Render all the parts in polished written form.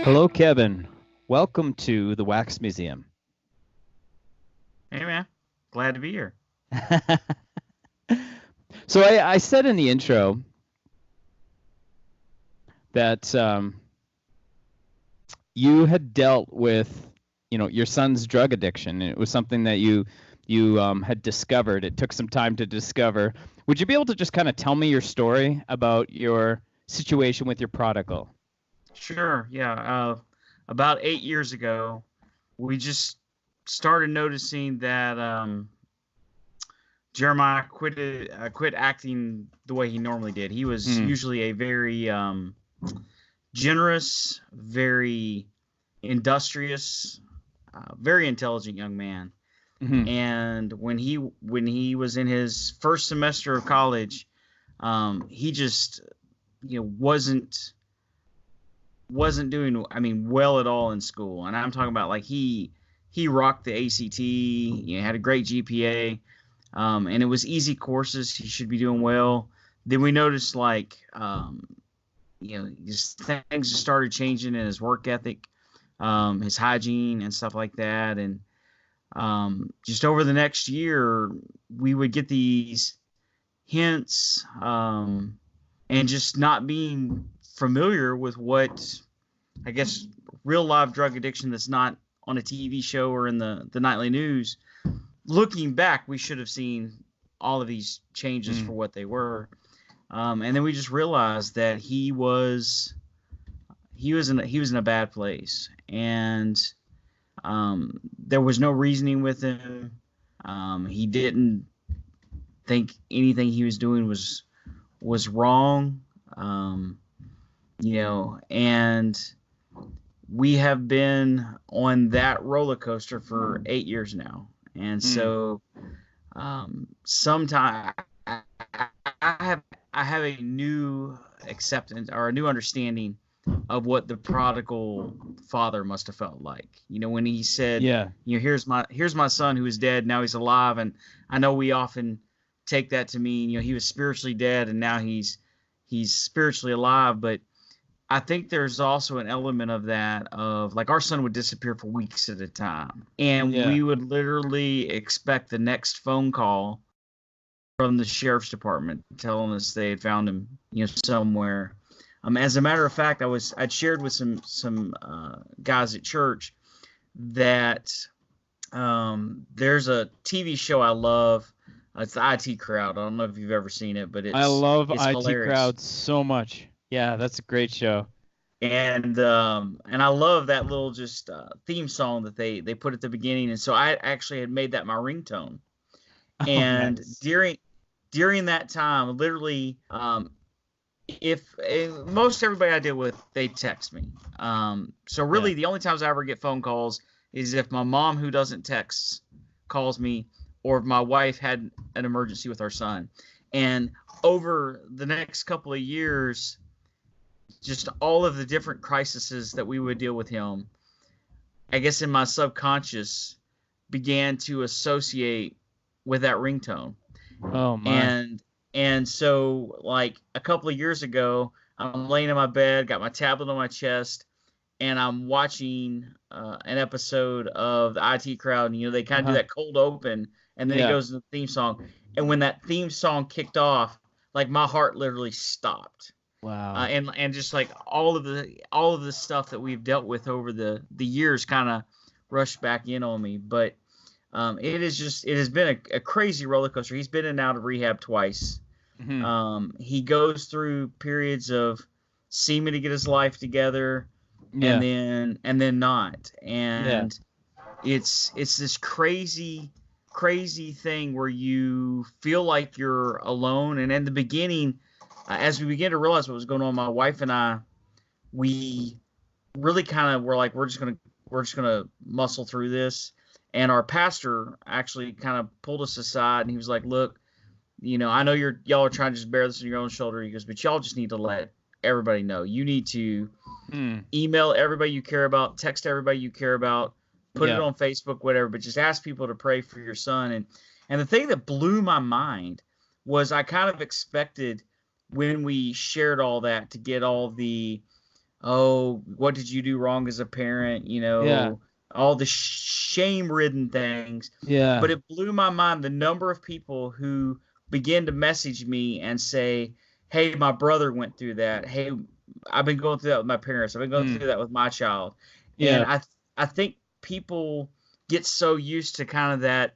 Hello, Kevin. Welcome to the Wax Museum. Hey man, glad to be here. So I said in the intro that you had dealt with, your son's drug addiction. It was something that you had discovered. It took some time to discover. Would you be able to just kind of tell me your story about your situation with your prodigal? Sure, yeah. About 8 years ago, we just started noticing that Jeremiah quit acting the way he normally did. He was Hmm. usually a very generous, very industrious, very intelligent young man. Hmm. And when he was in his first semester of college, he just wasn't doing well at all in school. And I'm talking about like he rocked the ACT, had a great GPA, and it was easy courses. He should be doing well. Then we noticed like just things just started changing in his work ethic, his hygiene and stuff like that. And just over the next year, we would get these hints, and just not being familiar with what I guess real live drug addiction that's not on a TV show or in the nightly news. Looking back, we should have seen all of these changes for what they were, and then we just realized that he was in a bad place, and there was no reasoning with him. He didn't think anything he was doing was wrong. And we have been on that roller coaster for 8 years now. And Hmm. so sometime I have a new acceptance or a new understanding of what the prodigal father must have felt like. When he said, Yeah. here's my son who is dead, now he's alive. And I know we often take that to mean, he was spiritually dead and now he's spiritually alive, but I think there's also an element of that of like our son would disappear for weeks at a time. And Yeah. we would literally expect the next phone call from the sheriff's department telling us they had found him, somewhere. As a matter of fact, I'd shared with some guys at church that there's a TV show I love. It's the IT Crowd. I don't know if you've ever seen it, but I it's love it's IT hilarious. Crowd so much. Yeah, that's a great show. And I love that little just theme song that they put at the beginning. And so I actually had made that my ringtone. Oh, And nice. during that time, literally, if most everybody I deal with, they text me. So Yeah. really, the only times I ever get phone calls is if my mom, who doesn't text, calls me, or if my wife had an emergency with our son. And over the next couple of years, just all of the different crises that we would deal with him, I guess in my subconscious, began to associate with that ringtone. Oh my. And so like a couple of years ago, I'm laying in my bed, got my tablet on my chest, and I'm watching an episode of the IT Crowd. And they kind of do Uh-huh. that cold open, and then it Yeah. goes to the theme song. And when that theme song kicked off, like my heart literally stopped. Wow. And just like all of the stuff that we've dealt with over the years kind of rushed back in on me. But it has been a crazy roller coaster. He's been in and out of rehab twice. Hmm. He goes through periods of seeming to get his life together, and Yeah. then not. Yeah. And it's this crazy thing where you feel like you're alone. And in the beginning, as we began to realize what was going on, my wife and I, we really kind of were like, we're just gonna muscle through this. And our pastor actually kind of pulled us aside, and he was like, look, I know y'all are trying to just bear this on your own shoulder. He goes, but y'all just need to let everybody know. You need to Hmm. email everybody you care about, text everybody you care about, put it Yeah. on Facebook, whatever, but just ask people to pray for your son. And the thing that blew my mind was I kind of expected when we shared all that to get all the oh, what did you do wrong as a parent? Yeah. All the shame-ridden things. Yeah. But it blew my mind the number of people who begin to message me and say, hey, my brother went through that. Hey, I've been going through that with my parents. I've been going Mm. through that with my child. And Yeah. I think people get so used to kind of that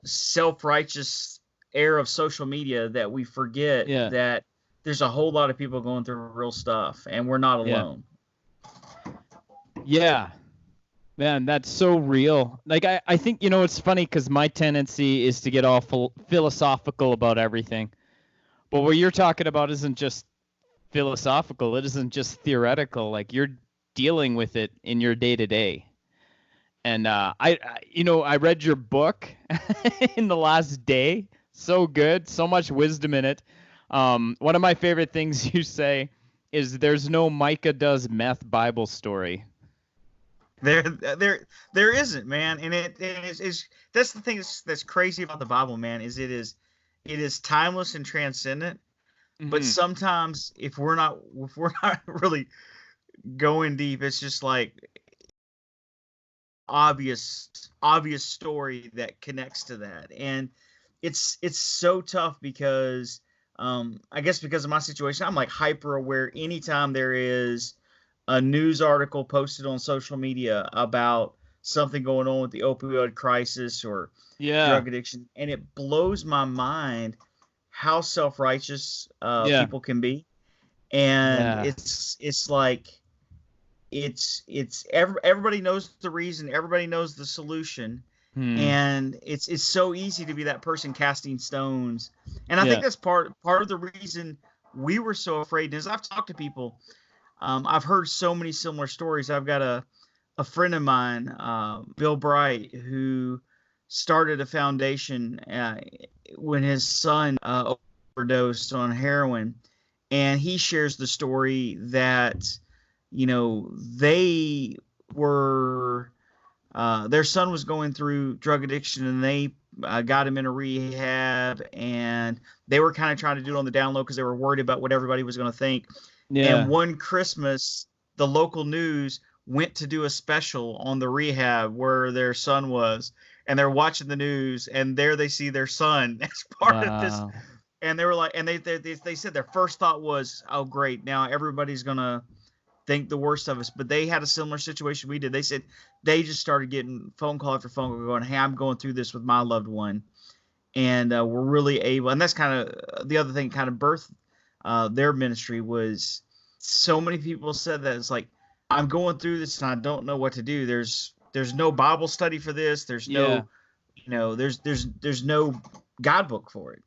self-righteous air of social media that we forget Yeah. that there's a whole lot of people going through real stuff, and we're not Yeah. alone. Yeah. Man, that's so real. Like, I think, it's funny because my tendency is to get all philosophical about everything. But what you're talking about isn't just philosophical. It isn't just theoretical. Like, you're dealing with it in your day to day. And I read your book in the last day. So good, so much wisdom in it. One of my favorite things you say is there's no Micah does meth Bible story. There isn't, man, and it is that's the thing that's crazy about the Bible, man. It is timeless and transcendent. But Mm-hmm. sometimes if we're not really going deep, it's just like obvious story that connects to that, and it's so tough because I guess because of my situation, I'm like hyper aware anytime there is a news article posted on social media about something going on with the opioid crisis or Yeah. drug addiction, and it blows my mind how self-righteous Yeah. people can be. And Yeah. it's like everybody knows the reason, everybody knows the solution, Hmm. and it's so easy to be that person casting stones. And I think Yeah. that's part of the reason we were so afraid. And as I've talked to people, I've heard so many similar stories. I've got a friend of mine, Bill Bright, who started a foundation when his son overdosed on heroin, and he shares the story that they were their son was going through drug addiction, and they got him in a rehab, and they were kind of trying to do it on the down low because they were worried about what everybody was going to think. And Yeah. one Christmas, the local news went to do a special on the rehab where their son was, and they're watching the news, and there they see their son as part of this. Wow. And they were like, and they said their first thought was, oh great, now everybody's gonna think the worst of us. But they had a similar situation we did. They said they just started getting phone call after phone call going, hey, I'm going through this with my loved one, and we're really able. And that's kind of the other thing, kind of birthed their ministry. Was so many people said that it's like, I'm going through this and I don't know what to do. There's no Bible study for this. There's Yeah. no, there's no God book for it.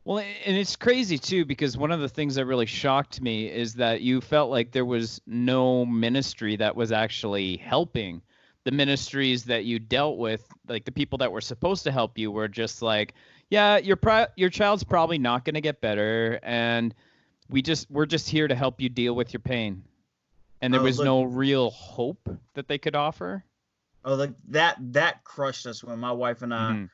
Well, and it's crazy too, because one of the things that really shocked me is that you felt like there was no ministry that was actually helping. The ministries that you dealt with, like the people that were supposed to help you, were just like, yeah, your child's probably not going to get better, and we're just here to help you deal with your pain. And there Oh was look, no real hope that they could offer. oh look, that crushed us when my wife and I Mm-hmm.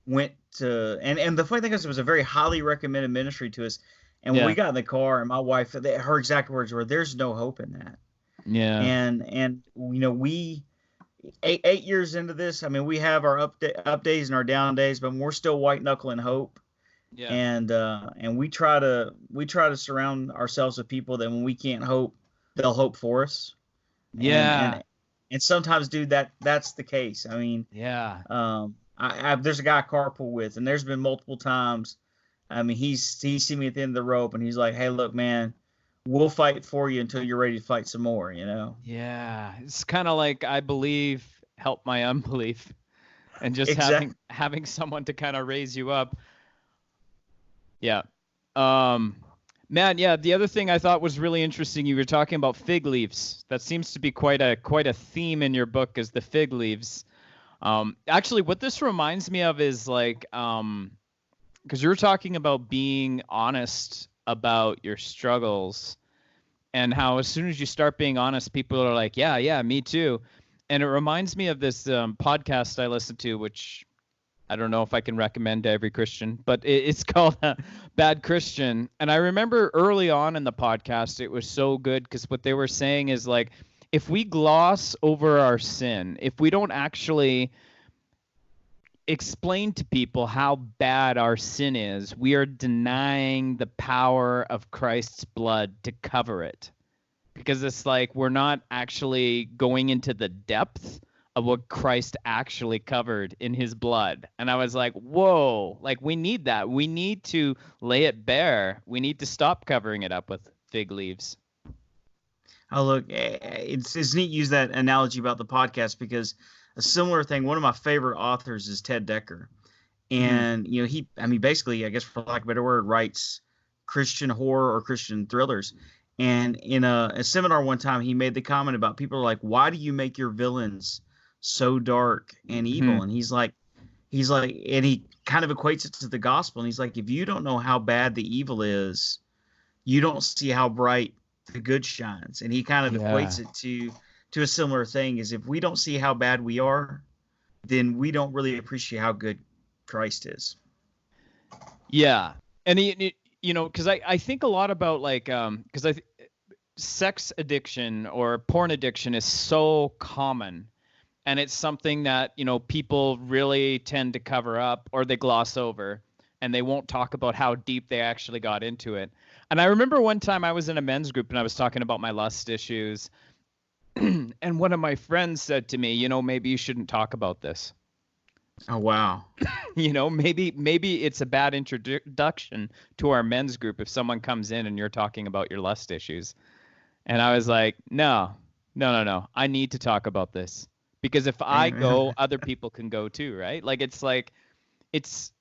went to. And the funny thing is, it was a very highly recommended ministry to us. And when we Yeah. got in the car, and my wife, her exact words were, "There's no hope in that." Yeah. And we 8 years into this, I mean, we have our up days and our down days, but we're still white knuckling hope. Yeah. And we try to surround ourselves with people that when we can't hope, they'll hope for us. And Yeah. and and sometimes, dude, that's the case. I mean, Yeah. there's a guy I carpool with, and there's been multiple times. I mean, he's seen me at the end of the rope, and he's like, "Hey, look, man, we'll fight for you until you're ready to fight some more." Yeah. It's kind of like I believe, help my unbelief, and just Exactly. having someone to kind of raise you up. Yeah. Um, Man, yeah, the other thing I thought was really interesting, you were talking about fig leaves. That seems to be quite a theme in your book, is the fig leaves. Actually, what this reminds me of is like, because you were talking about being honest about your struggles, and how as soon as you start being honest, people are like, yeah, me too. And it reminds me of this podcast I listened to, which I don't know if I can recommend to every Christian, but it's called Bad Christian. And I remember early on in the podcast, it was so good because what they were saying is like, if we gloss over our sin, if we don't actually explain to people how bad our sin is, we are denying the power of Christ's blood to cover it. Because it's like we're not actually going into the depth of what Christ actually covered in his blood. And I was like, whoa, like we need that. We need to lay it bare. We need to stop covering it up with fig leaves. Oh, look, it's neat to use that analogy about the podcast because a similar thing, one of my favorite authors is Ted Decker. And, he basically, I guess for lack of a better word, writes Christian horror or Christian thrillers. And in a seminar one time, he made the comment about people are like, why do you make your villains so dark and evil? And he's like, and he kind of equates it to the gospel. And he's like, if you don't know how bad the evil is, you don't see how bright the good shines. And he kind of equates it to a similar thing is if we don't see how bad we are, then we don't really appreciate how good Christ is. Yeah. And because I think a lot about like, because sex addiction or porn addiction is so common. And it's something that, people really tend to cover up or they gloss over and they won't talk about how deep they actually got into it. And I remember one time I was in a men's group and I was talking about my lust issues. And one of my friends said to me, maybe you shouldn't talk about this. Oh, wow. Maybe it's a bad introduction to our men's group if someone comes in and you're talking about your lust issues. And I was like, no. I need to talk about this. Because if I go, other people can go too, right? It's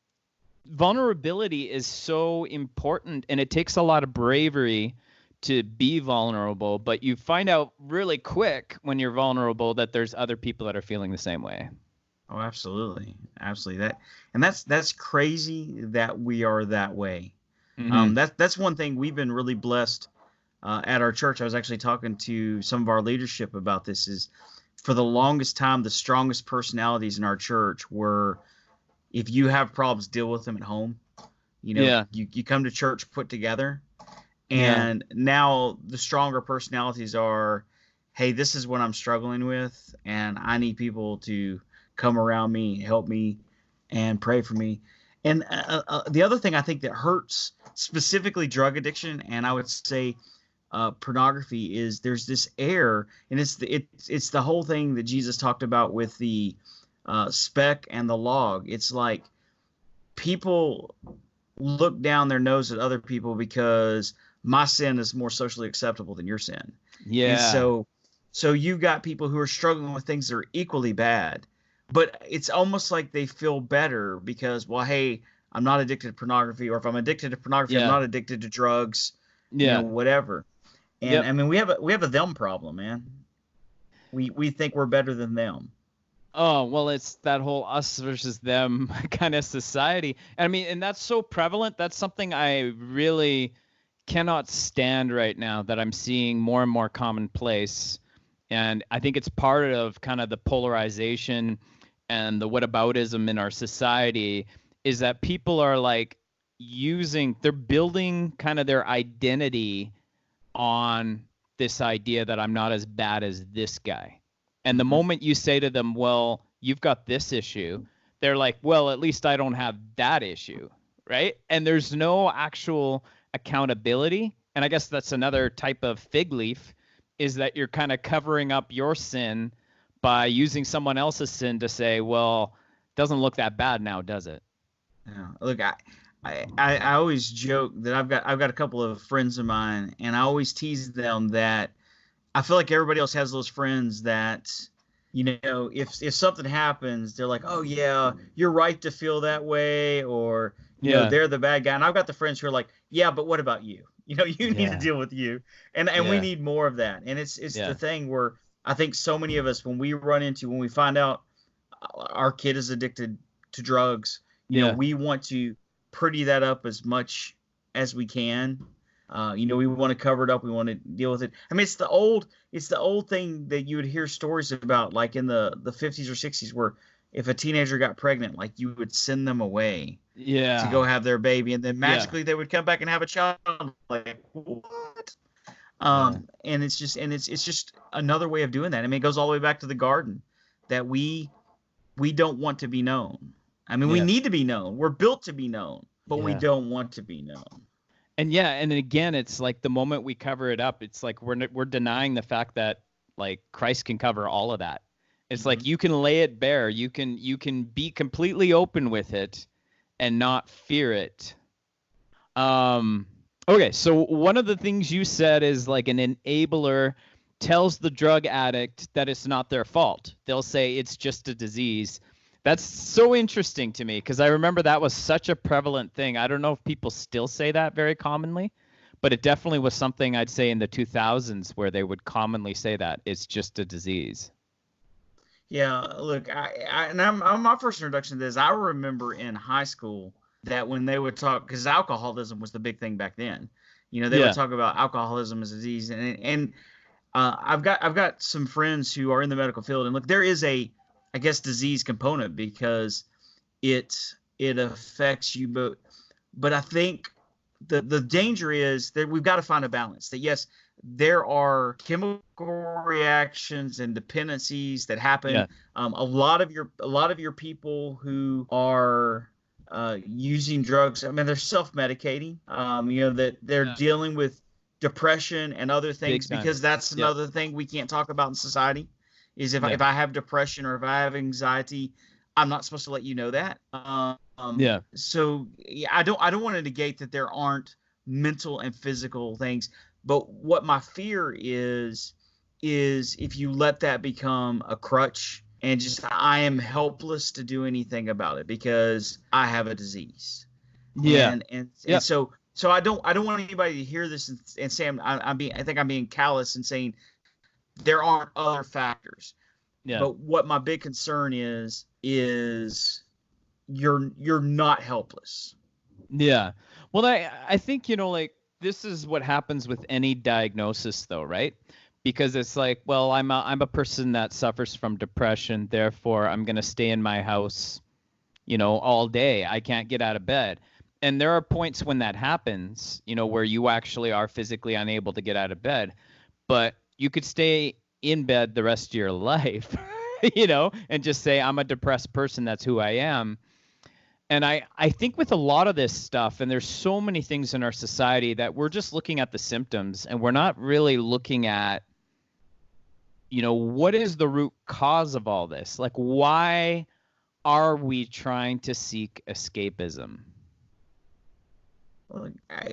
vulnerability is so important and it takes a lot of bravery to be vulnerable, but you find out really quick when you're vulnerable that there's other people that are feeling the same way. Oh, absolutely. Absolutely. That's crazy that we are that way. That's one thing we've been really blessed at our church. I was actually talking to some of our leadership about this is for the longest time, the strongest personalities in our church were, if you have problems, deal with them at home. You come to church put together. And now the stronger personalities are, hey, this is what I'm struggling with, and I need people to come around me, help me, and pray for me. And the other thing I think that hurts, specifically drug addiction, and I would say pornography, is there's this air, and it's the whole thing that Jesus talked about with the speck and the log. It's like people look down their nose at other people because my sin is more socially acceptable than your sin. Yeah. And so you've got people who are struggling with things that are equally bad, but it's almost like they feel better because, well, hey, I'm not addicted to pornography, or if I'm addicted to pornography, I'm not addicted to drugs, whatever. And we have a them problem, man. We think we're better than them. Oh, well, it's that whole us versus them kind of society. And that's so prevalent. That's something I really cannot stand right now that I'm seeing more and more commonplace. And I think it's part of kind of the polarization and the whataboutism in our society is that people are like they're building kind of their identity on this idea that I'm not as bad as this guy. And the moment you say to them, well, you've got this issue, they're like, well, at least I don't have that issue, right? And there's no actual accountability. And I guess that's another type of fig leaf, is that you're kind of covering up your sin by using someone else's sin to say, well, it doesn't look that bad now, does it? Yeah. Look, I always joke that I've got a couple of friends of mine, and I always tease them that I feel like everybody else has those friends that, if something happens, they're like, oh yeah, you're right to feel that way, or they're the bad guy. And I've got the friends who are like, yeah, but what about you? You need to deal with you, and we need more of that. And it's the thing where I think so many of us, when we find out our kid is addicted to drugs, we want to pretty that up as much as we can. We want to cover it up. We want to deal with it. It's the old thing that you would hear stories about, like in the 50s or 60s, where if a teenager got pregnant, like you would send them away to go Yeah. have their baby, and then Yeah. magically they would come back and have a child. Like what? Yeah. And it's just another way of doing that. I mean, it goes all the way back to the garden, that we don't want to be known. I mean, we Yeah. need to be known. We're built to be known, but we Yeah. don't want to be known. And yeah, and again, it's like the moment we cover it up, it's like we're denying the fact that like Christ can cover all of that. It's like you can lay it bare. You can be completely open with it and not fear it. Okay, so one of the things you said is like an enabler tells the drug addict that it's not their fault. They'll say it's just a disease. That's so interesting to me because I remember that was such a prevalent thing. I don't know if people still say that very commonly, but it definitely was something I'd say in the 2000s where they would commonly say that it's just a disease. Yeah, look, my first introduction to this, I remember in high school that when they would talk, because alcoholism was the big thing back then. They would talk about alcoholism as a disease, and I've got some friends who are in the medical field, and look, there is a, I guess, disease component because it affects you, but I think the danger is that we've got to find a balance. That yes, there are chemical reactions and dependencies that happen. Yeah. A lot of your people who are using drugs, I mean, they're self-medicating. That they're dealing with depression and other things, because that's another thing we can't talk about in society. Is if I have depression or if I have anxiety, I'm not supposed to let you know that. So I don't want to negate that there aren't mental and physical things, but what my fear is if you let that become a crutch and just I am helpless to do anything about it because I have a disease. Yeah. And so I don't want anybody to hear this and say I think I'm being callous and saying there aren't other factors. Yeah. But what my big concern is you're not helpless. Yeah. Well, I think, like this is what happens with any diagnosis though, right? Because it's like, well, I'm a person that suffers from depression, therefore I'm going to stay in my house, all day. I can't get out of bed. And there are points when that happens, where you actually are physically unable to get out of bed, but you could stay in bed the rest of your life, and just say, I'm a depressed person. That's who I am. And I think with a lot of this stuff, and there's so many things in our society that we're just looking at the symptoms and we're not really looking at, what is the root cause of all this? Like, why are we trying to seek escapism? Well,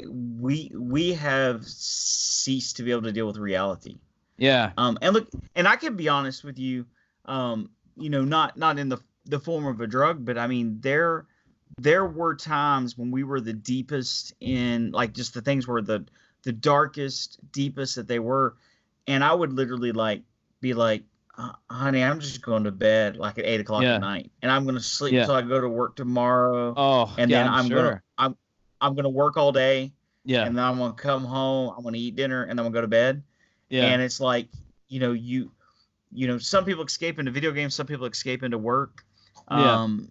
we have ceased to be able to deal with reality. Yeah. And look, and I can be honest with you, not in the form of a drug, but I mean, there were times when we were the deepest in, like, just the things were the darkest, deepest that they were. And I would literally be like, honey, I'm just going to bed like at 8 o'clock at night, and I'm going to sleep until I go to work tomorrow. Oh, and then I'm going to work all day. Yeah. And then I'm going to come home. I'm going to eat dinner, and then I'm going to go to bed. Yeah. And it's like, some people escape into video games, some people escape into work. And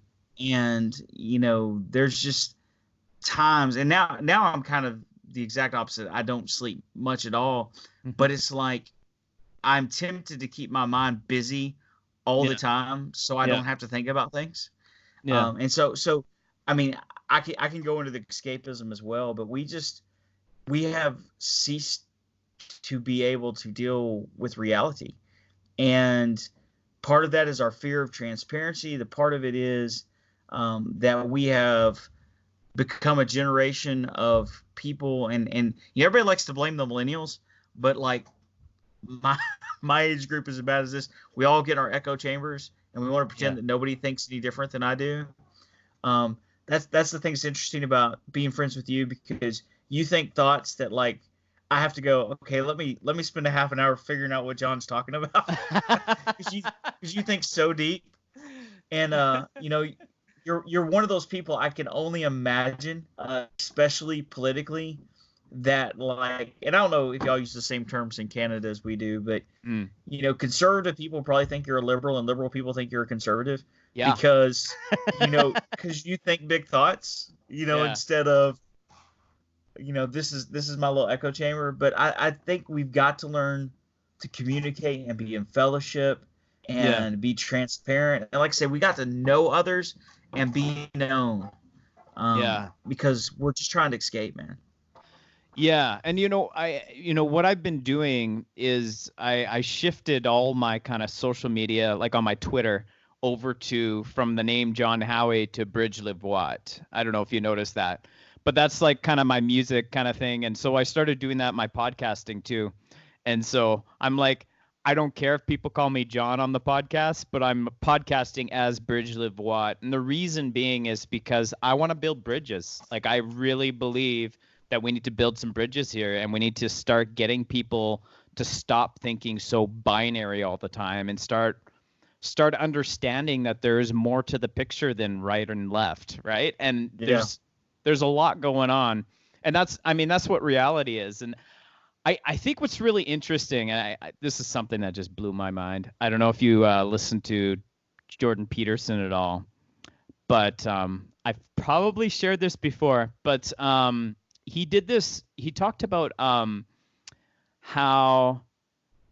there's just times, and now I'm kind of the exact opposite. I don't sleep much at all, but it's like I'm tempted to keep my mind busy all the time so I don't have to think about things. Yeah. And so I mean, I can go into the escapism as well, but we have ceased to be able to deal with reality. And part of that is our fear of transparency. The part of it is that we have become a generation of people, and everybody likes to blame the millennials, but like my age group is as bad as this. We all get our echo chambers, and we want to pretend that nobody thinks any different than I do. That's the thing that's interesting about being friends with you, because you think thoughts that, like, I have to go, okay, let me spend a half an hour figuring out what John's talking about, because you think so deep, and you're one of those people I can only imagine, especially politically, that, like, and I don't know if y'all use the same terms in Canada as we do, but conservative people probably think you're a liberal, and liberal people think you're a conservative. Yeah. because because you think big thoughts, Yeah. instead of this is my little echo chamber. But I think we've got to learn to communicate and be in fellowship Yeah. and be transparent. And like I said, we got to know others and be known, Yeah. because we're just trying to escape, man. Yeah, and what I've been doing is I shifted all my kind of social media, like on my Twitter, over to from the name John Howie to Bridge Livwat. I don't know if you noticed that, but that's like kind of my music kind of thing, and so I started doing that in my podcasting too. And so I'm like, I don't care if people call me John on the podcast, but I'm podcasting as Bridge Livwat, and the reason being is because I want to build bridges. Like I really believe that we need to build some bridges here, and we need to start getting people to stop thinking so binary all the time and start understanding that there is more to the picture than right and left, right? And Yeah. there's a lot going on, and that's what reality is. And I think what's really interesting, and this is something that just blew my mind. I don't know if you listen to Jordan Peterson at all, but I've probably shared this before, but he did this. He talked about how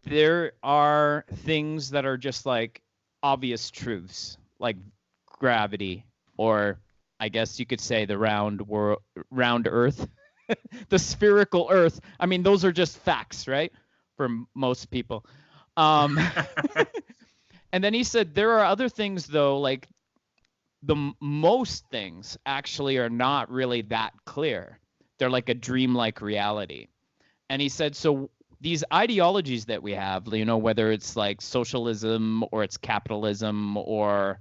there are things that are just like obvious truths, like gravity, or I guess you could say the round Earth, the spherical Earth. I mean, those are just facts, right? For most people. And then he said there are other things though, like most things actually are not really that clear. They're like a dreamlike reality. And he said, so these ideologies that we have, whether it's like socialism or it's capitalism or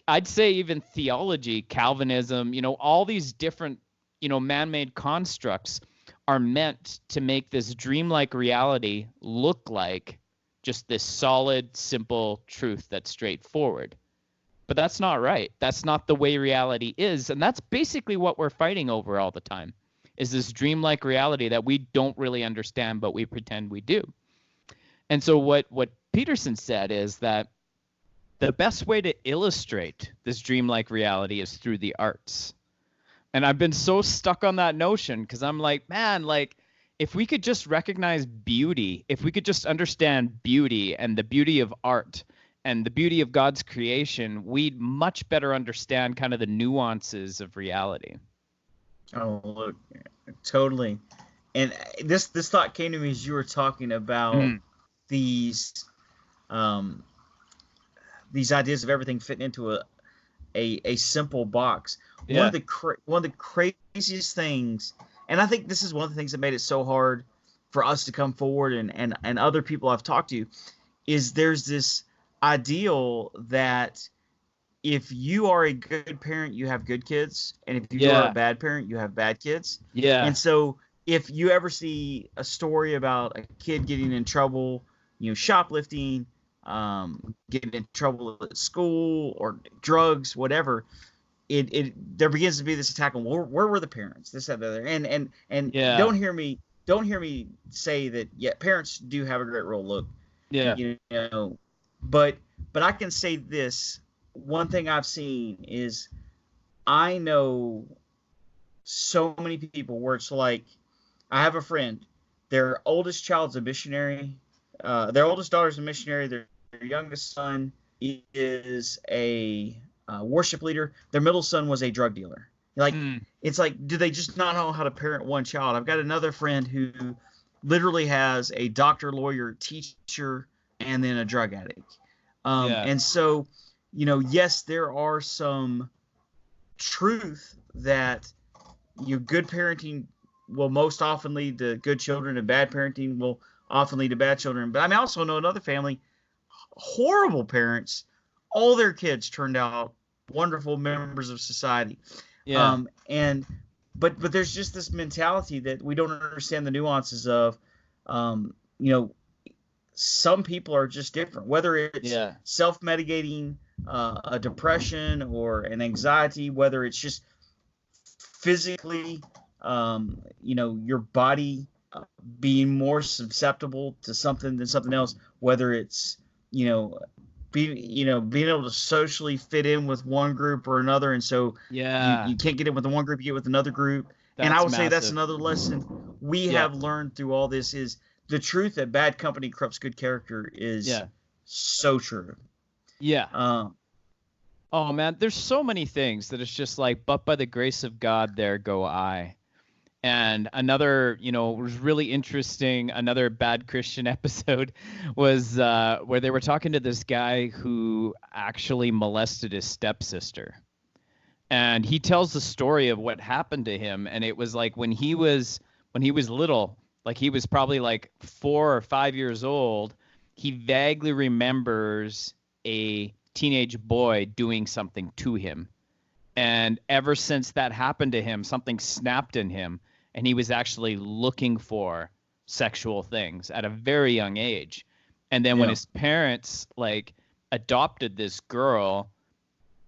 I'd say even theology, Calvinism, all these different, man-made constructs are meant to make this dreamlike reality look like just this solid, simple truth that's straightforward. But that's not right. That's not the way reality is. And that's basically what we're fighting over all the time, is this dreamlike reality that we don't really understand, but we pretend we do. And so what Peterson said is that the best way to illustrate this dreamlike reality is through the arts. And I've been so stuck on that notion because I'm like, man, like if we could just recognize beauty, if we could just understand beauty and the beauty of art and the beauty of God's creation, we'd much better understand kind of the nuances of reality. Oh, look, totally. And this thought came to me as you were talking about these ideas of everything fitting into a simple box. Yeah. One of the craziest things, and I think this is one of the things that made it so hard for us to come forward and other people I've talked to, is there's this ideal that if you are a good parent, you have good kids, and if you are a bad parent, you have bad kids. Yeah. And so if you ever see a story about a kid getting in trouble, shoplifting, getting in trouble at school or drugs, whatever, there begins to be this attack on where were the parents, this, that, the other, and don't hear me say that parents do have a great role. Look, but I can say this. One thing I've seen is I know so many people where it's like, I have a friend, their oldest child's a missionary, their oldest daughter's a missionary, their youngest son is a worship leader, their middle son was a drug dealer. Like, it's like, do they just not know how to parent one child? I've got another friend who literally has a doctor, lawyer, teacher, and then a drug addict. And so, yes, there are some truth that good parenting will most often lead to good children, and bad parenting will often lead to bad children. But I also know another family, horrible parents, all their kids turned out wonderful members of society. But there's just this mentality that we don't understand the nuances of, some people are just different, whether it's self-medicating a depression or an anxiety, whether it's just physically, your body being more susceptible to something than something else, whether it's, being able to socially fit in with one group or another, and so you can't get in with the one group, you get with another group. And I would say that's another lesson we have learned through all this is the truth that bad company corrupts good character is so true. Yeah. Oh man, there's so many things that it's just like, but by the grace of God, there go I. And another, was really interesting. Another bad Christian episode was where they were talking to this guy who actually molested his stepsister. And he tells the story of what happened to him. And it was like when he was little, like he was probably like 4 or 5 years old, he vaguely remembers a teenage boy doing something to him. And ever since that happened to him, something snapped in him. And he was actually looking for sexual things at a very young age. And then when his parents like adopted this girl,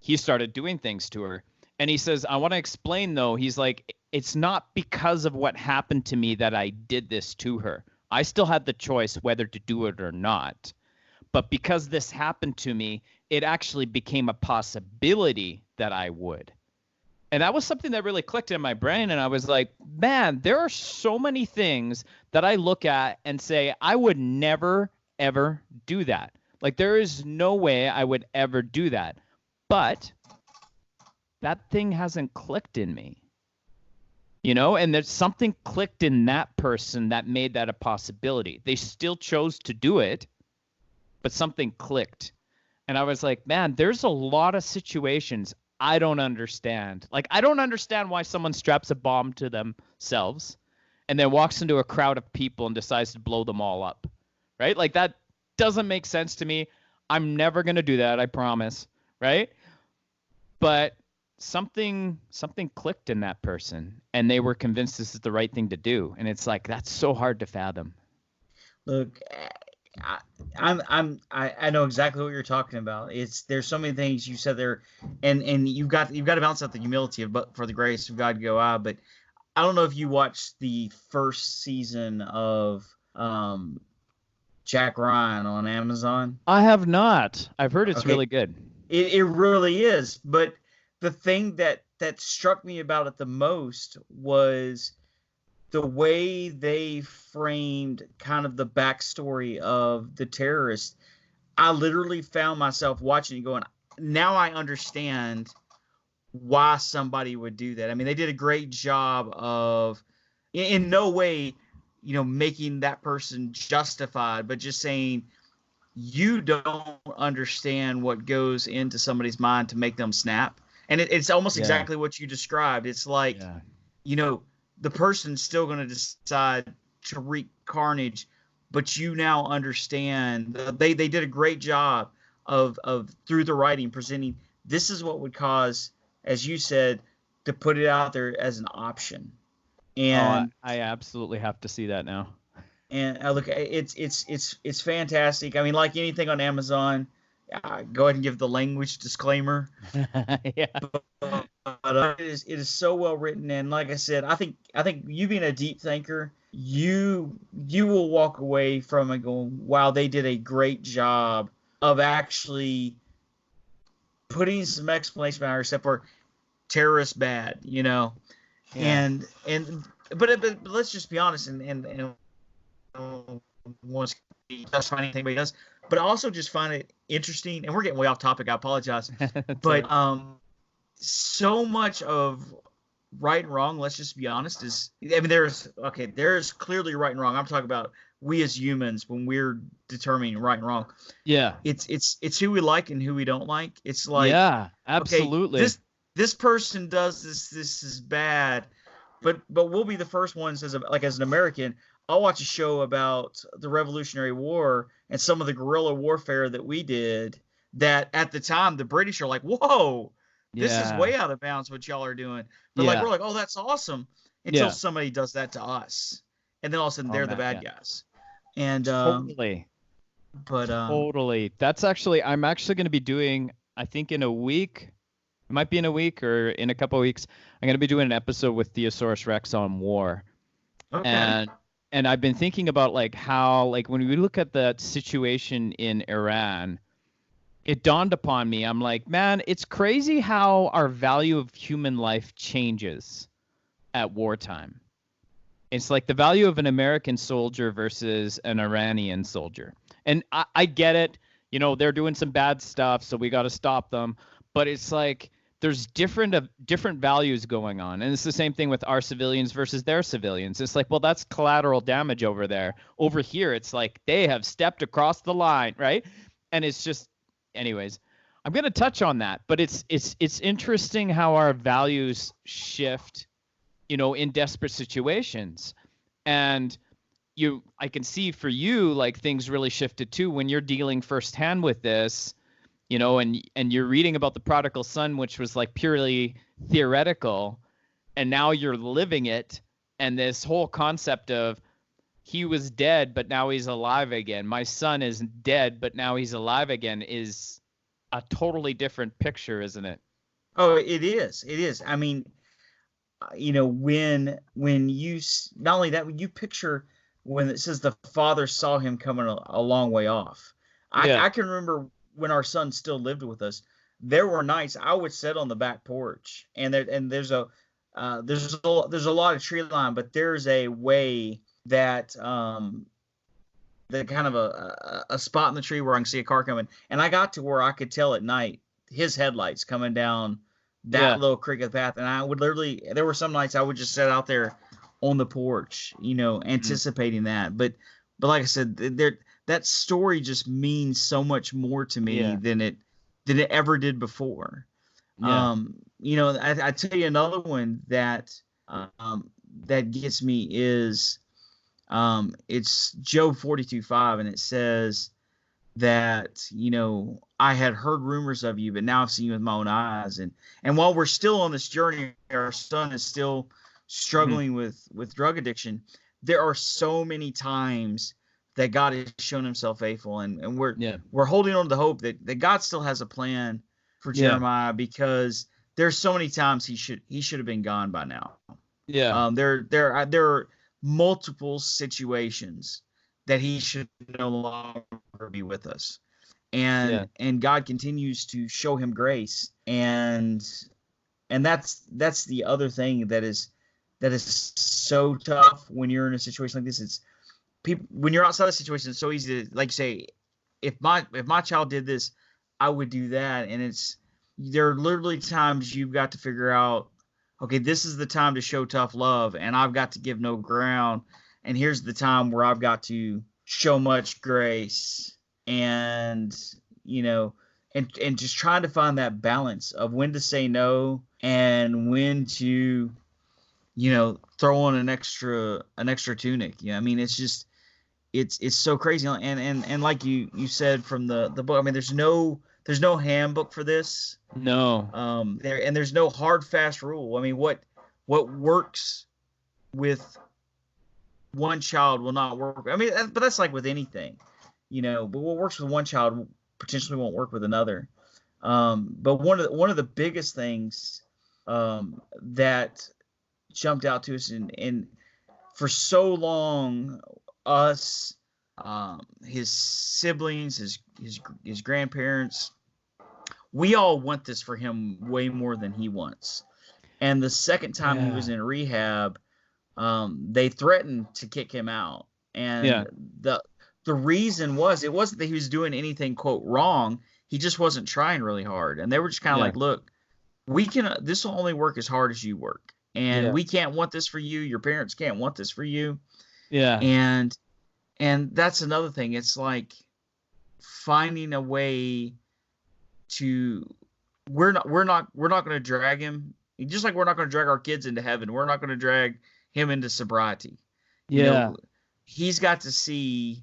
he started doing things to her. And he says, I want to explain though, he's like, it's not because of what happened to me that I did this to her. I still had the choice whether to do it or not. But because this happened to me, it actually became a possibility that I would. And that was something that really clicked in my brain. And I was like, man, there are so many things that I look at and say, I would never, ever do that. Like, there is no way I would ever do that. But that thing hasn't clicked in me. And there's something clicked in that person that made that a possibility. They still chose to do it, but something clicked. And I was like, man, there's a lot of situations I don't understand. Like, I don't understand why someone straps a bomb to themselves and then walks into a crowd of people and decides to blow them all up, right? Like, that doesn't make sense to me. I'm never going to do that, I promise, right? But something clicked in that person, and they were convinced this is the right thing to do. And it's like, that's so hard to fathom. Look, I know exactly what you're talking about. There's so many things you said there, and you've got to balance out the humility of, but for the grace of God go I. But I don't know if you watched the first season of Jack Ryan on Amazon. I have not. I've heard it's really good. It really is. But the thing that struck me about it the most was the way they framed kind of the backstory of the terrorist. I literally found myself watching and going, now I understand why somebody would do that. I mean, they did a great job of, in no way, making that person justified, but just saying, you don't understand what goes into somebody's mind to make them snap. And it's almost exactly what you described. It's like, the person's still going to decide to wreak carnage, but you now understand. They did a great job of through the writing presenting this is what would cause, as you said, to put it out there as an option. And I absolutely have to see that now. And look, it's fantastic. I mean, like anything on Amazon, go ahead and give the language disclaimer. Yeah. But it is so well written, and like I said, I think you being a deep thinker, you will walk away from it going, wow, they did a great job of actually putting some explanation behind it, except for terrorist bad, Yeah. And but let's just be honest, and wants to justify anything anybody does, but I also just find it interesting, and we're getting way off topic. I apologize, but so much of right and wrong, let's just be honest, there's clearly right and wrong. I'm talking about we as humans when we're determining right and wrong. Yeah. It's who we like and who we don't like. It's like, yeah, absolutely. Okay, this person does this is bad, but we'll be the first ones as an American. I'll watch a show about the Revolutionary War and some of the guerrilla warfare that we did that at the time the British are like, whoa, this is way out of bounds what y'all are doing. But we're like, oh, that's awesome, until somebody does that to us. And then all of a sudden they're the bad guys. And totally. But totally. I'm actually going to be doing, I think in a week, it might be in a week or in a couple of weeks, I'm going to be doing an episode with Theosaurus Rex on war. Okay. And I've been thinking about how when we look at the situation in Iran, it dawned upon me. I'm like, man, it's crazy how our value of human life changes at wartime. It's like the value of an American soldier versus an Iranian soldier. And I get it. You know, they're doing some bad stuff, so we got to stop them. But it's like there's different values going on. And it's the same thing with our civilians versus their civilians. It's like, well, that's collateral damage over there. Over here, it's like they have stepped across the line, right? And it's just, anyways, I'm going to touch on that. But it's interesting how our values shift, you know, in desperate situations. And I can see for you, like, things really shifted too when you're dealing firsthand with this, you know, and you're reading about the prodigal son, which was like purely theoretical, and now you're living it. And this whole concept of he was dead, but now he's alive again. My son is dead, but now he's alive again is a totally different picture, isn't it? Oh, it is. It is. I mean, you know, when you not only that, when you picture when it says the father saw him coming a long way off. I can remember when our son still lived with us, there were nights I would sit on the back porch, and there's a lot of tree line, but there's a way that that kind of a spot in the tree where I can see a car coming, and I got to where I could tell at night his headlights coming down that little creek of the path, and I would literally, there were some nights I would just sit out there on the porch, you know, anticipating that. But like I said, that story just means so much more to me than it ever did before. Yeah. You know, I tell you another one that that gets me is it's Job 42:5, and it says that, you know, I had heard rumors of you, but now I've seen you with my own eyes. And while we're still on this journey, our son is still struggling with drug addiction. There are so many times that God has shown himself faithful, and we're holding on to the hope that God still has a plan for Jeremiah, because there's so many times he should have been gone by now. Yeah. There are multiple situations that he should no longer be with us. And God continues to show him grace. And that's the other thing that is so tough when you're in a situation like this. It's people, when you're outside the situation, it's so easy to, like, say, if my child did this, I would do that. And there are literally times you've got to figure out, okay, this is the time to show tough love, and I've got to give no ground. And here's the time where I've got to show much grace, and, you know, and just trying to find that balance of when to say no and when to, you know, throw on an extra tunic. Yeah, I mean, it's just, it's so crazy. And like you said from the book, I mean, there's no handbook for this. No. There's no hard fast rule. I mean, what works with one child will not work. I mean, but that's like with anything, you know. But what works with one child potentially won't work with another. But one of the biggest things that jumped out to us, and for so long, us, his siblings, his grandparents, we all want this for him way more than he wants. And the second time he was in rehab, they threatened to kick him out. And the reason it wasn't that he was doing anything, quote, wrong. He just wasn't trying really hard. And they were just kind of like, look, this will only work as hard as you work. And we can't want this for you. Your parents can't want this for you. Yeah. And that's another thing. It's like finding a way to, we're not going to drag him. Just like we're not going to drag our kids into heaven. We're not going to drag him into sobriety. You know, he's got to see,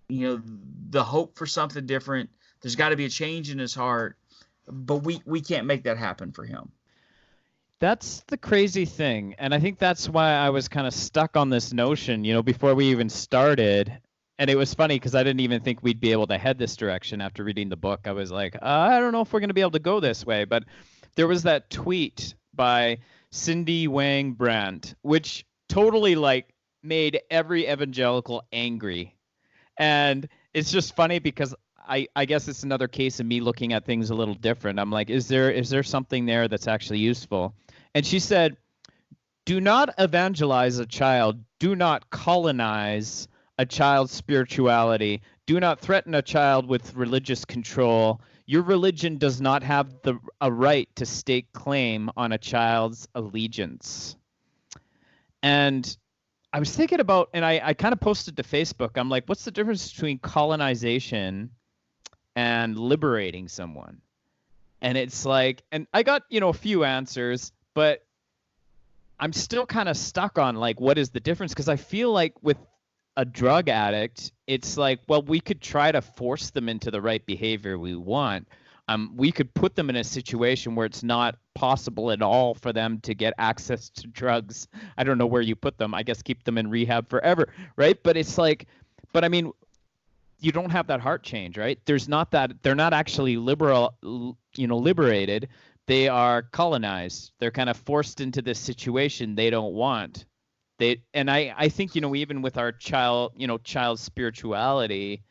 you know, the hope for something different. There's got to be a change in his heart, but we can't make that happen for him. That's the crazy thing. And I think that's why I was kind of stuck on this notion, you know, before we even started. And it was funny because I didn't even think we'd be able to head this direction after reading the book. I was like, I don't know if we're going to be able to go this way. But there was that tweet by Cindy Wang Brandt, which totally like made every evangelical angry. And it's just funny because I guess it's another case of me looking at things a little different. I'm like, is there something there that's actually useful? And she said, do not evangelize a child. Do not colonize a child's spirituality. Do not threaten a child with religious control. Your religion does not have a right to stake claim on a child's allegiance. And I was thinking about, and I kind of posted to Facebook, I'm like, what's the difference between colonization and liberating someone? And it's like, and I got, a few answers, but I'm still kind of stuck on like, what is the difference? Because I feel like with a drug addict, it's like, well, we could try to force them into the right behavior we want. We could put them in a situation where it's not possible at all for them to get access to drugs. I don't know where you put them. I guess keep them in rehab forever, right? But it's like, but I mean, you don't have that heart change, right? There's not that. They're not actually liberated. They are colonized. They're kind of forced into this situation they don't want. I think, even with our child's spirituality,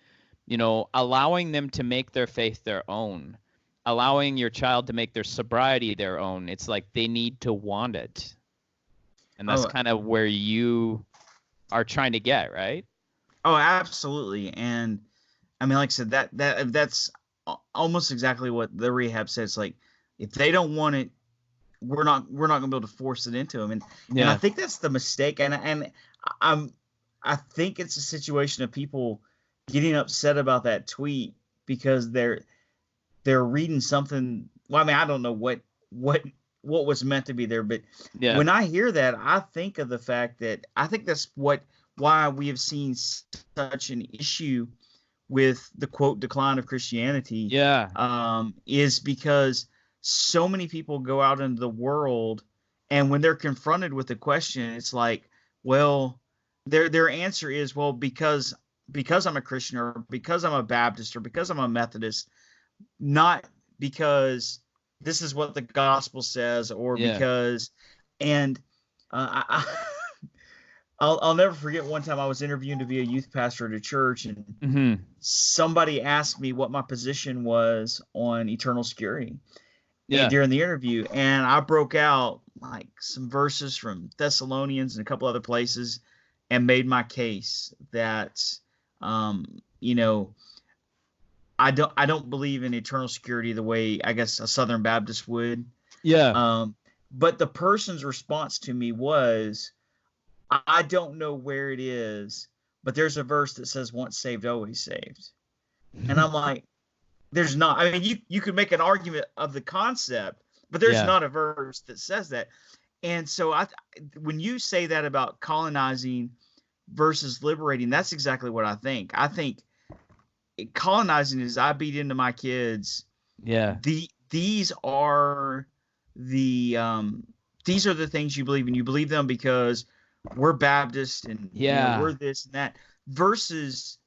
allowing them to make their faith their own, allowing your child to make their sobriety their own. It's like they need to want it. And that's kind of where you are trying to get, right? Oh, absolutely. And I mean, like I said, that's almost exactly what the rehab says. Like, if they don't want it, we're not going to be able to force it into them. And I think that's the mistake. And I think it's a situation of people getting upset about that tweet because they're reading something. Well, I mean, I don't know what was meant to be there, but when I hear that, I think of the fact that I think that's why we have seen such an issue with the quote decline of Christianity. Is because so many people go out into the world, and when they're confronted with the question, it's like, well, their answer is, well, because I'm a Christian, or because I'm a Baptist, or because I'm a Methodist, not because this is what the gospel says, or because, and I'll never forget one time I was interviewing to be a youth pastor at a church, and somebody asked me what my position was on eternal security during the interview, and I broke out like some verses from Thessalonians and a couple other places and made my case that I don't believe in eternal security the way I guess a Southern Baptist would. But the person's response to me was, I don't know where it is, but there's a verse that says once saved, always saved. And I'm like, there's not. I mean, you could make an argument of the concept, but there's not a verse that says that. And so when you say that about colonizing versus liberating, that's exactly what I think. I think colonizing is I beat into my kids. These are the things you believe in. You believe them because we're Baptist and we're this and that, versus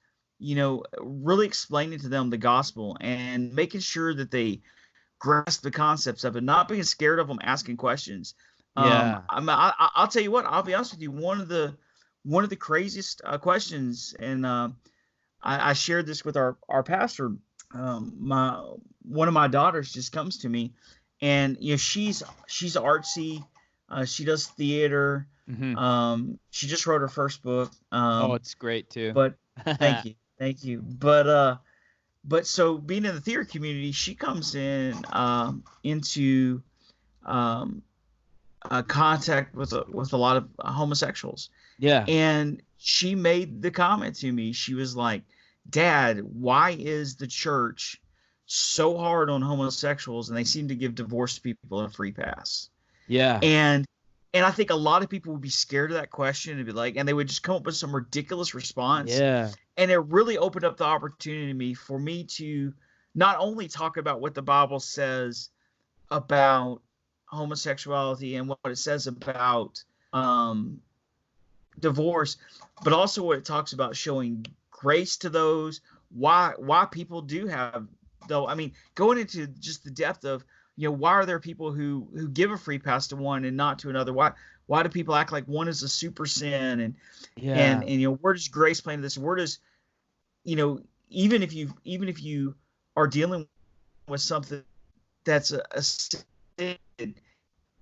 really explaining to them the gospel and making sure that they grasp the concepts of it, not being scared of them asking questions. I'll tell you what, I'll be honest with you, one of the craziest questions, and I shared this with our pastor. One of my daughters just comes to me, and she's artsy. She does theater. She just wrote her first book. It's great too. But thank you. But so being in the theater community, she comes into contact with a lot of homosexuals. And she made the comment to me. She was like, "Dad, why is the church so hard on homosexuals, and they seem to give divorced people a free pass?" And I think a lot of people would be scared of that question and be like, and they would just come up with some ridiculous response. And it really opened up the opportunity for me to not only talk about what the Bible says about homosexuality and what it says about divorce, but also what it talks about showing grace to those, why people do have, though. I mean, going into just the depth of, why are there people who give a free pass to one and not to another? Why do people act like one is a super sin? And where does grace play into this? Where does, even if you are dealing with something that's a sin, it's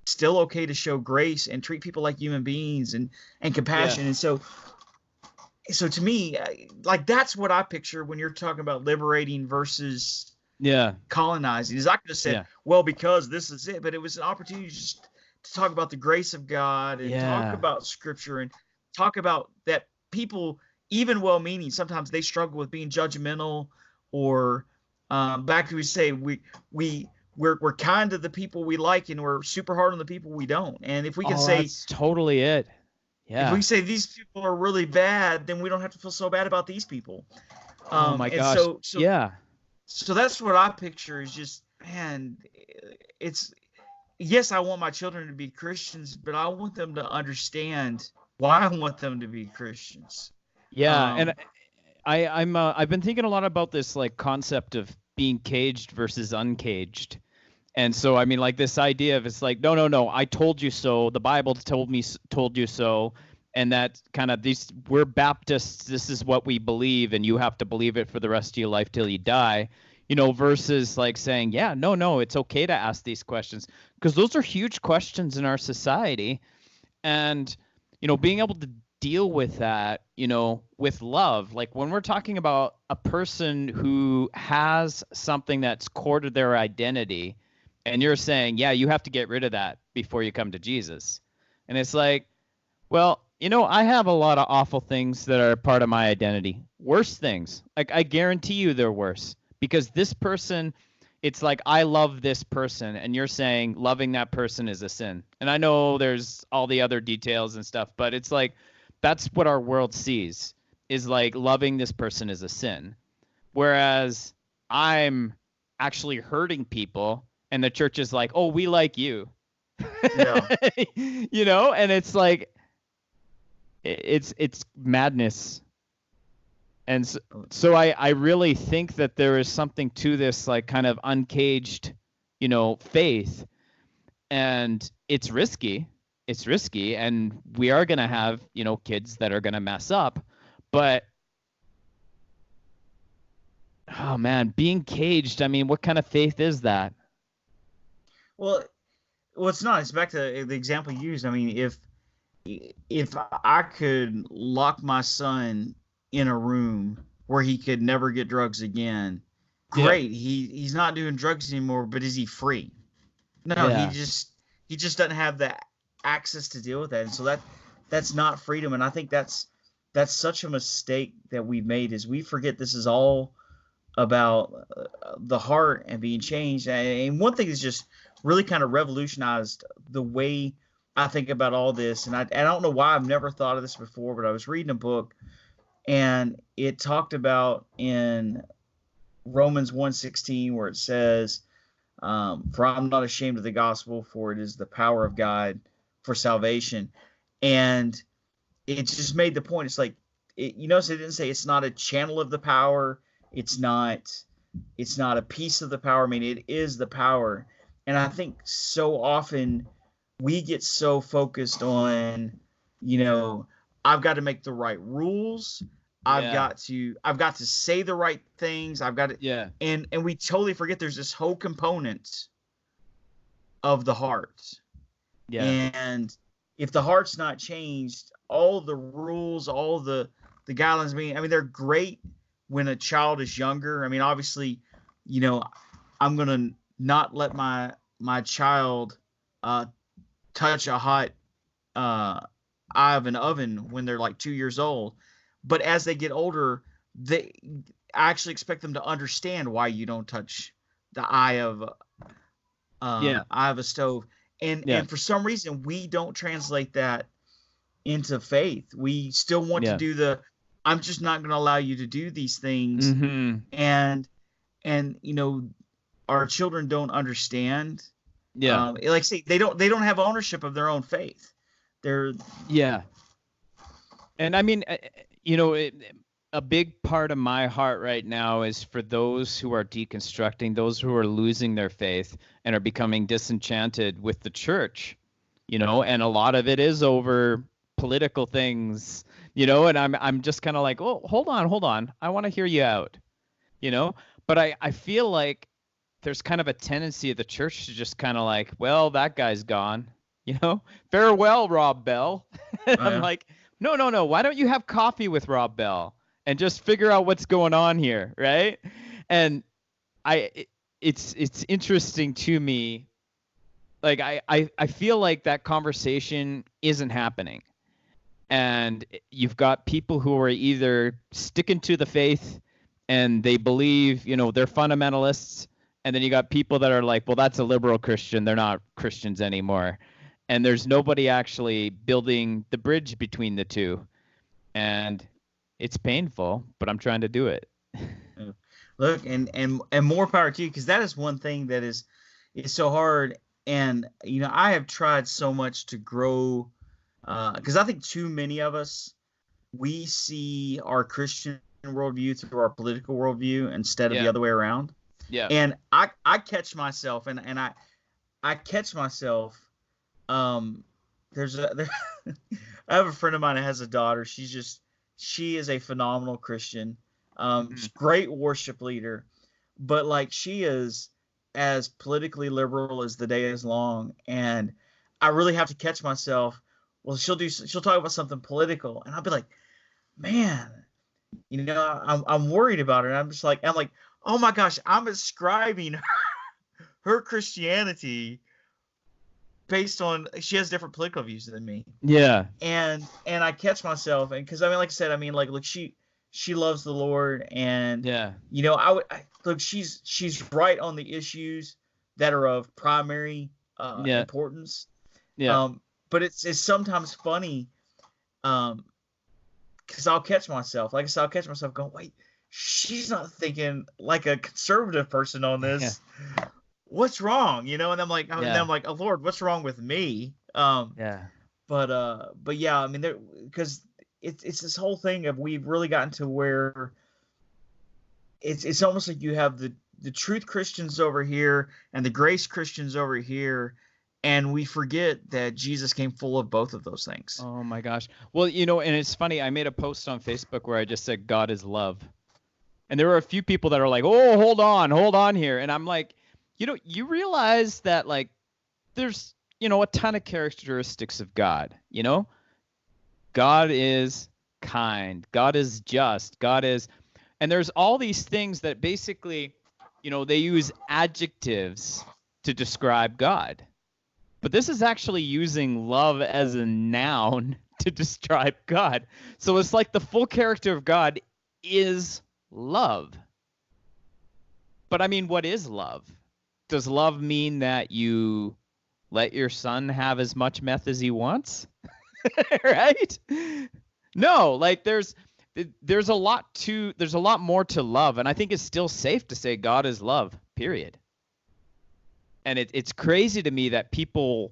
still okay to show grace and treat people like human beings and compassion. And so to me, like, that's what I picture when you're talking about liberating versus colonizing. Is I could have said, well, because this is it, but it was an opportunity just to talk about the grace of God and talk about Scripture and talk about that people, even well-meaning, sometimes they struggle with being judgmental, or back to we say we're kind to the people we like and we're super hard on the people we don't. And if we can say that's totally it. Yeah. If we say these people are really bad, then we don't have to feel so bad about these people. Oh my gosh. So that's what I picture is just, man, it's, yes, I want my children to be Christians, but I want them to understand why I want them to be Christians. Yeah. And I've been thinking a lot about this like concept of being caged versus uncaged. And so, I mean, like this idea of it's like, no, I told you so. The Bible told you so. And that kind of we're Baptists. This is what we believe. And you have to believe it for the rest of your life till you die, versus like saying, yeah, no, it's okay to ask these questions, because those are huge questions in our society. And, being able to deal with that, with love, like when we're talking about a person who has something that's core to their identity, and you're saying, yeah, you have to get rid of that before you come to Jesus. And it's like, well, I have a lot of awful things that are part of my identity. Worse things. Like, I guarantee you they're worse. Because this person, it's like, I love this person. And you're saying loving that person is a sin. And I know there's all the other details and stuff, but it's like, that's what our world sees, is like loving this person is a sin. Whereas I'm actually hurting people. And the church is like, oh, we like you. Yeah. And it's like, it's madness. And so I really think that there is something to this, like, kind of uncaged, faith. And it's risky. And we are going to have, kids that are going to mess up. But oh man, being caged, I mean, what kind of faith is that? Well, it's not. It's back to the example you used. I mean, if I could lock my son in a room where he could never get drugs again, great. Yeah. He's not doing drugs anymore, but is he free? No, he just doesn't have the access to deal with that. And so that's not freedom. And I think that's such a mistake that we've made, is we forget this is all about the heart and being changed. And one thing is just really kind of revolutionized the way I think about all this. And I don't know why I've never thought of this before, but I was reading a book and it talked about in Romans 1:16 where it says, for I'm not ashamed of the gospel, for it is the power of God for salvation. And it just made the point. It's like, so it didn't say it's not a channel of the power. It's not a piece of the power. I mean, it is the power. And I think so often we get so focused on, I've got to make the right rules. I've got to say the right things. I've got to, and we totally forget there's this whole component of the heart. Yeah. And if the heart's not changed, all the rules, all the guidelines, I mean, they're great when a child is younger. I mean, obviously, I'm going to not let my child touch a hot eye of an oven when they're like 2 years old. But as they get older, I actually expect them to understand why you don't touch the eye of a stove. And for some reason, we don't translate that into faith. We still want to do I'm just not going to allow you to do these things. Mm-hmm. And our children don't understand. Yeah. Like I say, they don't have ownership of their own faith. And I mean, a big part of my heart right now is for those who are deconstructing, those who are losing their faith and are becoming disenchanted with the church, and a lot of it is over political things, and I'm just kind of like, oh, hold on. I want to hear you out. you know? But I feel like there's kind of a tendency of the church to just kind of like, well, that guy's gone, you know? Farewell, Rob Bell. I'm Yeah. like, no, no, no. Why don't you have coffee with Rob Bell and just figure out what's going on here, right? And it's interesting to me. Like I feel like that conversation isn't happening. And you've got people who are either sticking to the faith and they believe, they're fundamentalists, and then you got people that are like, well, that's a liberal Christian, they're not Christians anymore. And there's nobody actually building the bridge between the two. And it's painful, but I'm trying to do it. Yeah. Look, and more power to you, because that is one thing that is so hard. And I have tried so much to grow, because I think too many of us, we see our Christian worldview through our political worldview instead of the Yeah. other way around. Yeah. And I catch myself, and I catch myself. There, I have a friend of mine that has a daughter. She is a phenomenal Christian. She's a great worship leader, but like, she is as politically liberal as the day is long. And I really have to catch myself. Well, she'll talk about something political, and I'll be like, man, I'm worried about her. And I'm like, oh my gosh, I'm ascribing her Christianity based on, she has different political views than me. Yeah. And I catch myself, and because like I said, like, look, she loves the Lord, and Yeah. look, she's right on the issues that are of primary Yeah. importance. Yeah. But it's sometimes funny, because I'll catch myself, like I said, going, wait, she's not thinking like a conservative person on this. Yeah. What's wrong? And I'm like, Yeah. oh Lord, what's wrong with me? Yeah. But yeah, I mean, because it's this whole thing of, we've really gotten to where it's almost like you have the truth Christians over here and the grace Christians over here, and we forget that Jesus came full of both of those things. Oh my gosh. Well, and it's funny, I made a post on Facebook where I just said God is love. And there were a few people that are like, "Oh, hold on here." And I'm like, you realize that, like, there's, a ton of characteristics of God, God is kind, God is just, and there's all these things that basically, they use adjectives to describe God. But this is actually using love as a noun to describe God. So it's like the full character of God is love. But I mean, what is love? Does love mean that you let your son have as much meth as he wants? Right? No, like there's a lot more to love, and I think it's still safe to say God is love, period. And it's crazy to me that people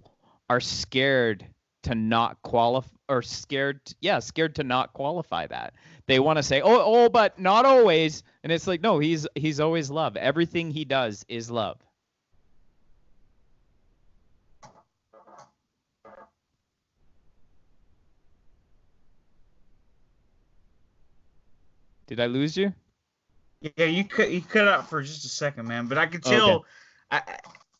are scared to not qualify, or scared to not qualify that. They want to say, oh, but not always. And it's like, no, he's always love. Everything he does is love. Did I lose you? Yeah, you cut out for just a second, man. But I could tell, Okay.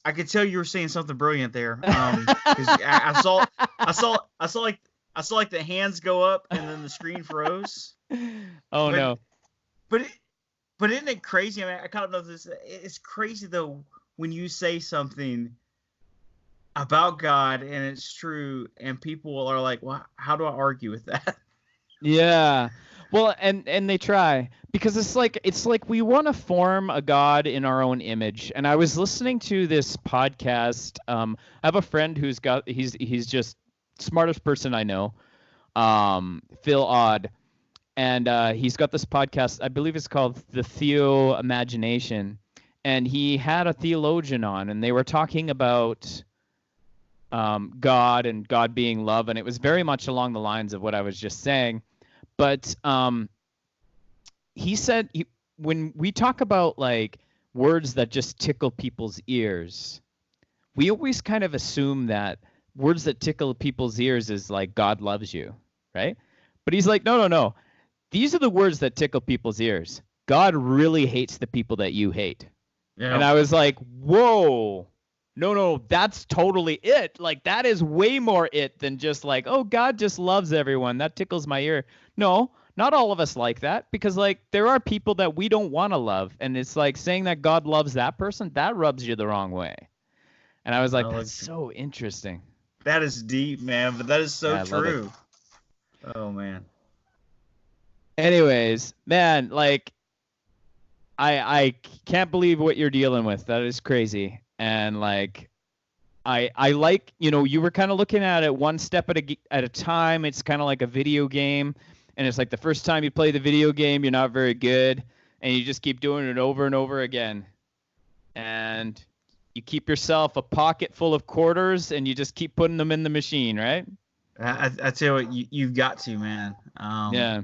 I could tell you were saying something brilliant there. Because I saw like the hands go up and then the screen froze. Oh, no. But isn't it crazy? I mean, I kind of know this. It's crazy though when you say something about God and it's true, and people are like, "Well, how do I argue with that?" Yeah. Well, and they try, because it's like we want to form a God in our own image. And I was listening to this podcast. I have a friend he's just smartest person I know, Phil Odd, and he's got this podcast. I believe it's called The Theo Imagination, and he had a theologian on, and they were talking about God and God being love, and it was very much along the lines of what I was just saying. But he said, when we talk about like words that just tickle people's ears, we always kind of assume that words that tickle people's ears is like God loves you, right? But he's like, no. These are the words that tickle people's ears. God really hates the people that you hate. Yeah. And I was like, whoa, no, that's totally it. Like, that is way more it than just like, oh, God just loves everyone. That tickles my ear. No, not all of us like that, because like there are people that we don't want to love. And it's like saying that God loves that person, that rubs you the wrong way. And I was like, that's so interesting. That is deep, man, but that is so Yeah, I love it. true. Oh, man. Anyways, man, like, I can't believe what you're dealing with. That is crazy. And like, I like, you know, you were kind of looking at it one step at a time. It's kind of like a video game, and it's like the first time you play the video game, you're not very good, and you just keep doing it over and over again. And you keep yourself a pocket full of quarters, and you just keep putting them in the machine, right? I tell you what, you've got to, man. Yeah.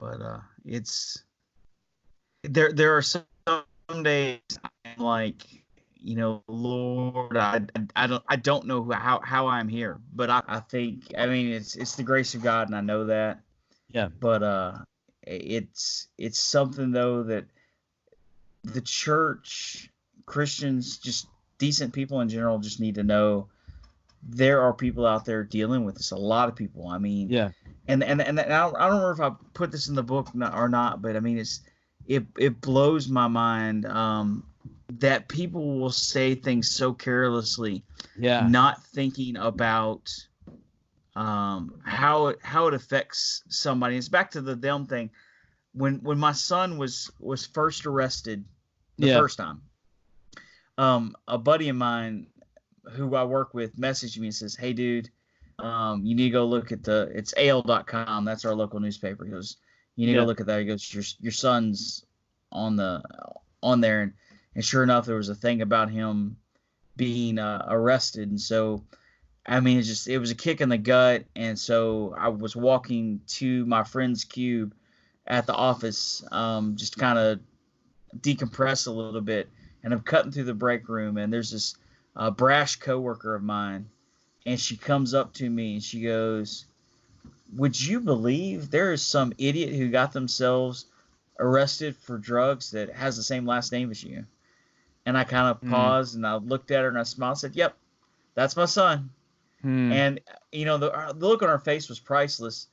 But it's there are some days I'm like, you know, Lord, I don't know how I'm here, but I think, I mean, it's the grace of God, and I know that. Yeah. But it's something though that the church, Christians, just decent people in general, just need to know. There are people out there dealing with this. A lot of people. I mean, yeah. And I don't know if I put this in the book or not, but I mean, it blows my mind that people will say things so carelessly, not thinking about how it affects somebody. It's back to the them thing. When my son was first arrested the first time, a buddy of mine who I work with messaged me and says, "Hey, dude, you need to go look at it's AL.com. That's our local newspaper." He goes, "You need to go look at that." He goes, your son's on there, and sure enough, there was a thing about him being arrested. And so, I mean, it was a kick in the gut. And so I was walking to my friend's cube at the office, just kind of decompress a little bit, and I'm cutting through the break room, and there's this brash coworker of mine. And she comes up to me and she goes, "Would you believe there is some idiot who got themselves arrested for drugs that has the same last name as you?" And I kind of paused and I looked at her and I smiled and said, "Yep, that's my son." And, you know, the look on her face was priceless.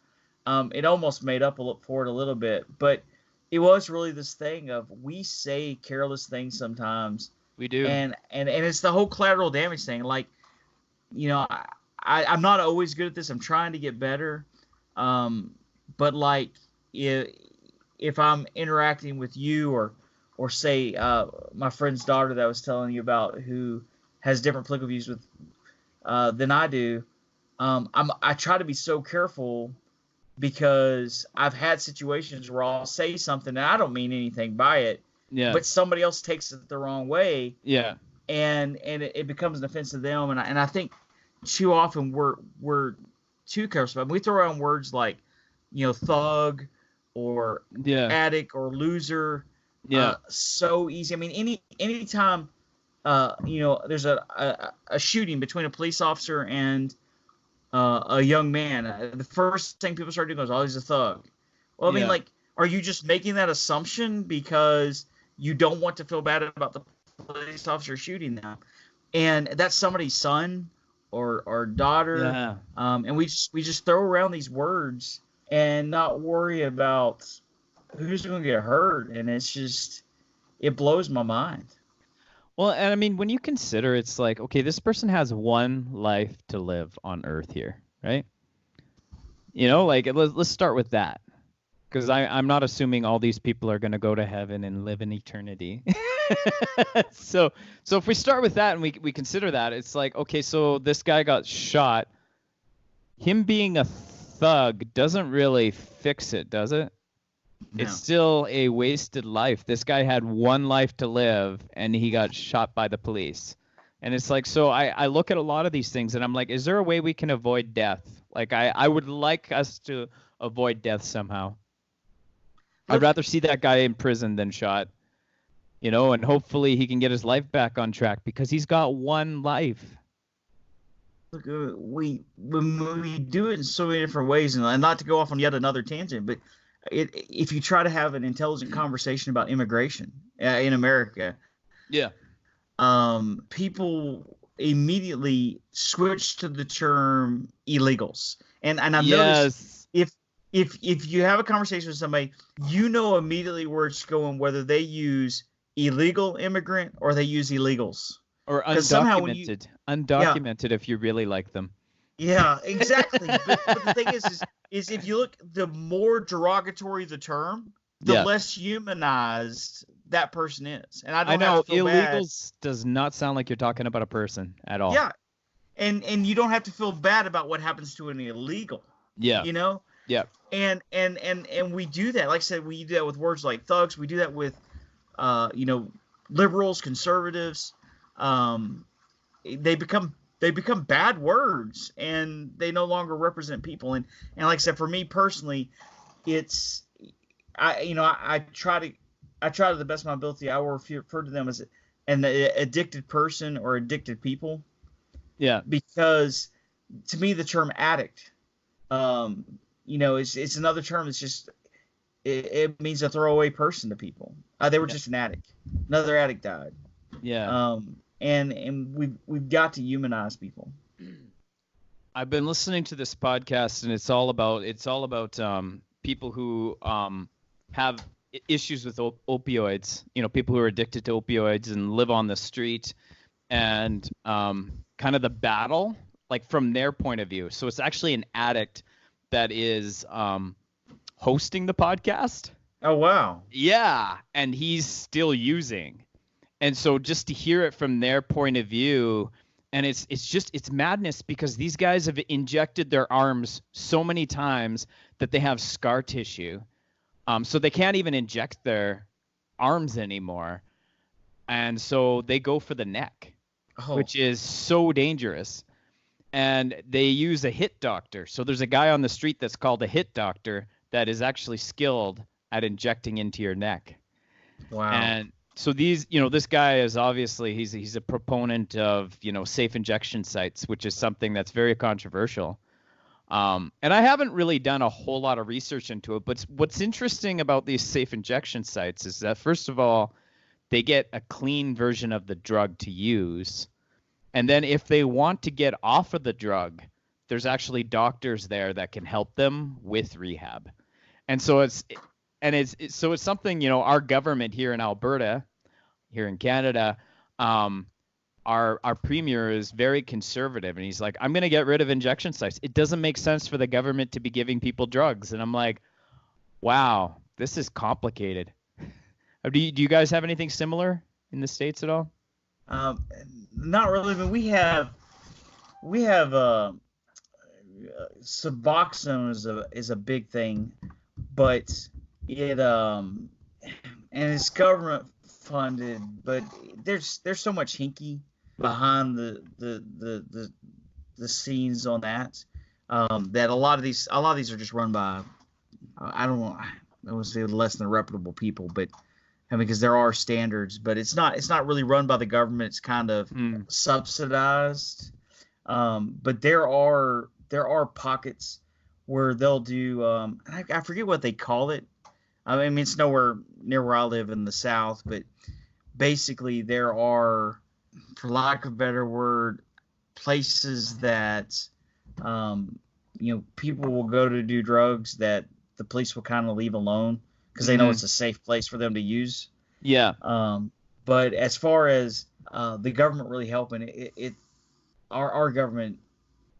It almost made up for it a little bit. But it was really this thing of, we say careless things sometimes. We do. And it's the whole collateral damage thing. Like, you know, I'm not always good at this. I'm trying to get better. But like, if I'm interacting with you or say my friend's daughter that I was telling you about, who has different political views than I do, I try to be so careful, because I've had situations where I'll say something and I don't mean anything by it, but somebody else takes it the wrong way. Yeah. And it becomes an offense to them. And I think too often we're too careful about it. We throw around words like, you know, thug or addict or loser. So easy. I mean, anytime you know, there's a shooting between a police officer and a young man, the first thing people start doing is, "Oh, he's a thug." Well, I mean, like, are you just making that assumption because you don't want to feel bad about the police officer shooting them? And that's somebody's son or daughter. And we just throw around these words and not worry about who's going to get hurt. And it's just, it blows my mind. Well, and I mean, when you consider, it's like, okay, this person has one life to live on Earth here, right? You know, like, let's start with that, because I'm not assuming all these people are going to go to heaven and live in eternity. So if we start with that and we consider that, it's like, okay, so this guy got shot. Him being a thug doesn't really fix it, does it? No. It's still a wasted life. This guy had one life to live, and he got shot by the police. And it's like, so I look at a lot of these things, and I'm like, is there a way we can avoid death? Like, I would like us to avoid death somehow. I'd rather see that guy in prison than shot, you know, and hopefully he can get his life back on track, because he's got one life. Look, we do it in so many different ways, and not to go off on yet another tangent, but if you try to have an intelligent conversation about immigration in America, Yeah. people immediately switch to the term illegals. And I've noticed Yes. if you have a conversation with somebody, you know immediately where it's going, whether they use illegal immigrant or they use illegals. Or Because somehow when you undocumented. yeah, Undocumented if you really like them. yeah, exactly. But the thing is if you look, the more derogatory the term, the Yeah. less humanized that person is. And I I don't have know to feel bad. illegals does not sound like you're talking about a person at all. Yeah, and you don't have to feel bad about what happens to an illegal, Yeah. you know. Yeah. And we do that. Like I said, we do that with words like thugs. We do that with liberals, conservatives. Um, they become bad words, and they no longer represent people. And like I said, for me personally, it's I try to the best of my ability. I will refer to them as an addicted person or addicted people, Yeah. because to me the term addict, it's another term that's just it means a throwaway person to people. They were Yeah. just an addict. Another addict died. Yeah. And we've got to humanize people. I've been listening to this podcast, and it's all about people who have issues with opioids. People who are addicted to opioids and live on the street, and kind of the battle, like from their point of view. So it's actually an addict that is hosting the podcast. Oh wow! Yeah, and he's still using. And so just to hear it from their point of view, and it's madness, because these guys have injected their arms so many times that they have scar tissue. So they can't even inject their arms anymore. And so they go for the neck, which is so dangerous. And they use a hit doctor. So there's a guy on the street that's called a hit doctor that is actually skilled at injecting into your neck. Wow. And so this guy is obviously he's a proponent of, safe injection sites, which is something that's very controversial. And I haven't really done a whole lot of research into it, but what's interesting about these safe injection sites is that, first of all, they get a clean version of the drug to use. And then if they want to get off of the drug, there's actually doctors there that can help them with rehab. And so it's something, our government here in Alberta, here in Canada, our premier is very conservative, and he's like, I'm going to get rid of injection sites. It doesn't make sense for the government to be giving people drugs. And I'm like, wow, this is complicated. Do you guys have anything similar in the States at all? Not really. I mean, we have Suboxone is a big thing, but it and it's government funded, but there's so much hinky behind the scenes on that, that a lot of these are just run by, I don't want to say less than reputable people, but I mean, because there are standards, but it's not really run by the government. It's kind of subsidized. But there are pockets where they'll do, I forget what they call it. I mean, it's nowhere near where I live in the South, but basically there are, for lack of a better word, places that, people will go to do drugs that the police will kind of leave alone because they know it's a safe place for them to use. Yeah. But as far as the government really helping, our government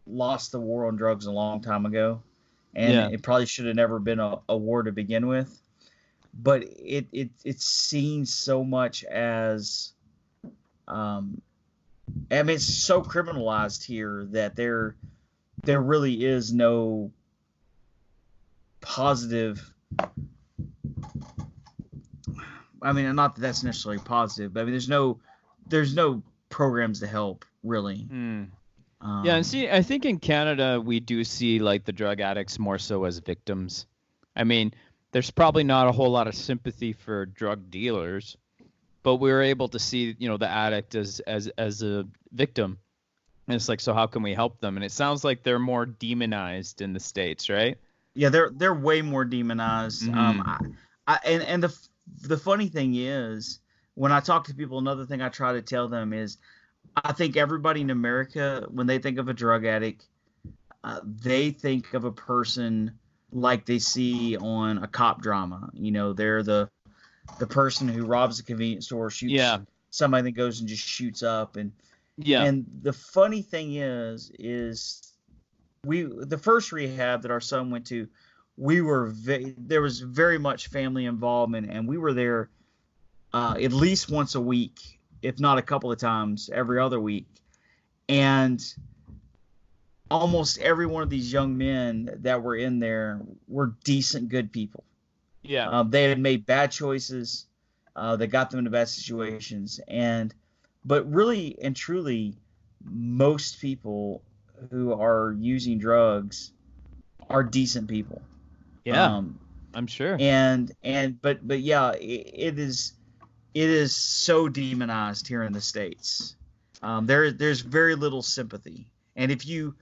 lost the war on drugs a long time ago, and it probably should have never been a war to begin with. But it's seen so much as, I mean, it's so criminalized here that there really is no positive. I mean, not that that's necessarily positive, but I mean, there's no programs to help really. Yeah, and see, I think in Canada we do see like the drug addicts more so as victims. I mean, there's probably not a whole lot of sympathy for drug dealers, but we're able to see, the addict as a victim. And it's like, so how can we help them? And it sounds like they're more demonized in the States, right? Yeah, they're way more demonized. And the funny thing is, when I talk to people, another thing I try to tell them is, I think everybody in America, when they think of a drug addict, they think of a person like they see on a cop drama. You know, they're the person who robs a convenience store, shoots Yeah. somebody that goes and just shoots up. Yeah. And the funny thing is the first rehab that our son went to, there was very much family involvement, and we were there at least once a week, if not a couple of times every other week. And almost every one of these young men that were in there were decent, good people. Yeah. They had made bad choices that got them into bad situations, but really and truly, most people who are using drugs are decent people. Yeah. Um, I'm sure. but yeah, it is so demonized here in the States. There's very little sympathy, and if you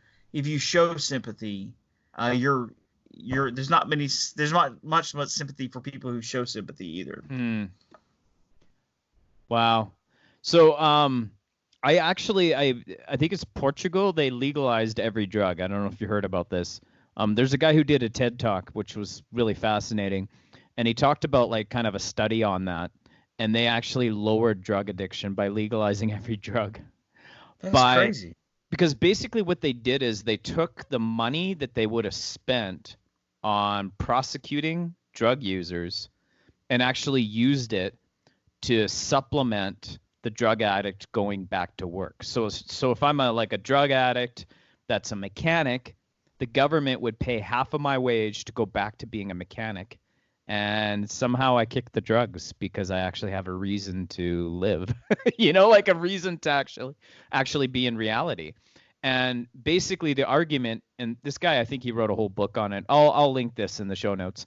show sympathy, there's not much sympathy for people who show sympathy either. Wow. So, I think it's Portugal. They legalized every drug. I don't know if you heard about this. There's a guy who did a TED Talk, which was really fascinating, and he talked about like kind of a study on that, and they actually lowered drug addiction by legalizing every drug. That's By crazy. Because basically what they did is they took the money that they would have spent on prosecuting drug users and actually used it to supplement the drug addict going back to work. So if I'm like a drug addict that's a mechanic, the government would pay half of my wage to go back to being a mechanic. And somehow I kick the drugs because I actually have a reason to live, like a reason to actually be in reality. And basically the argument, and this guy, I think he wrote a whole book on it. I'll link this in the show notes.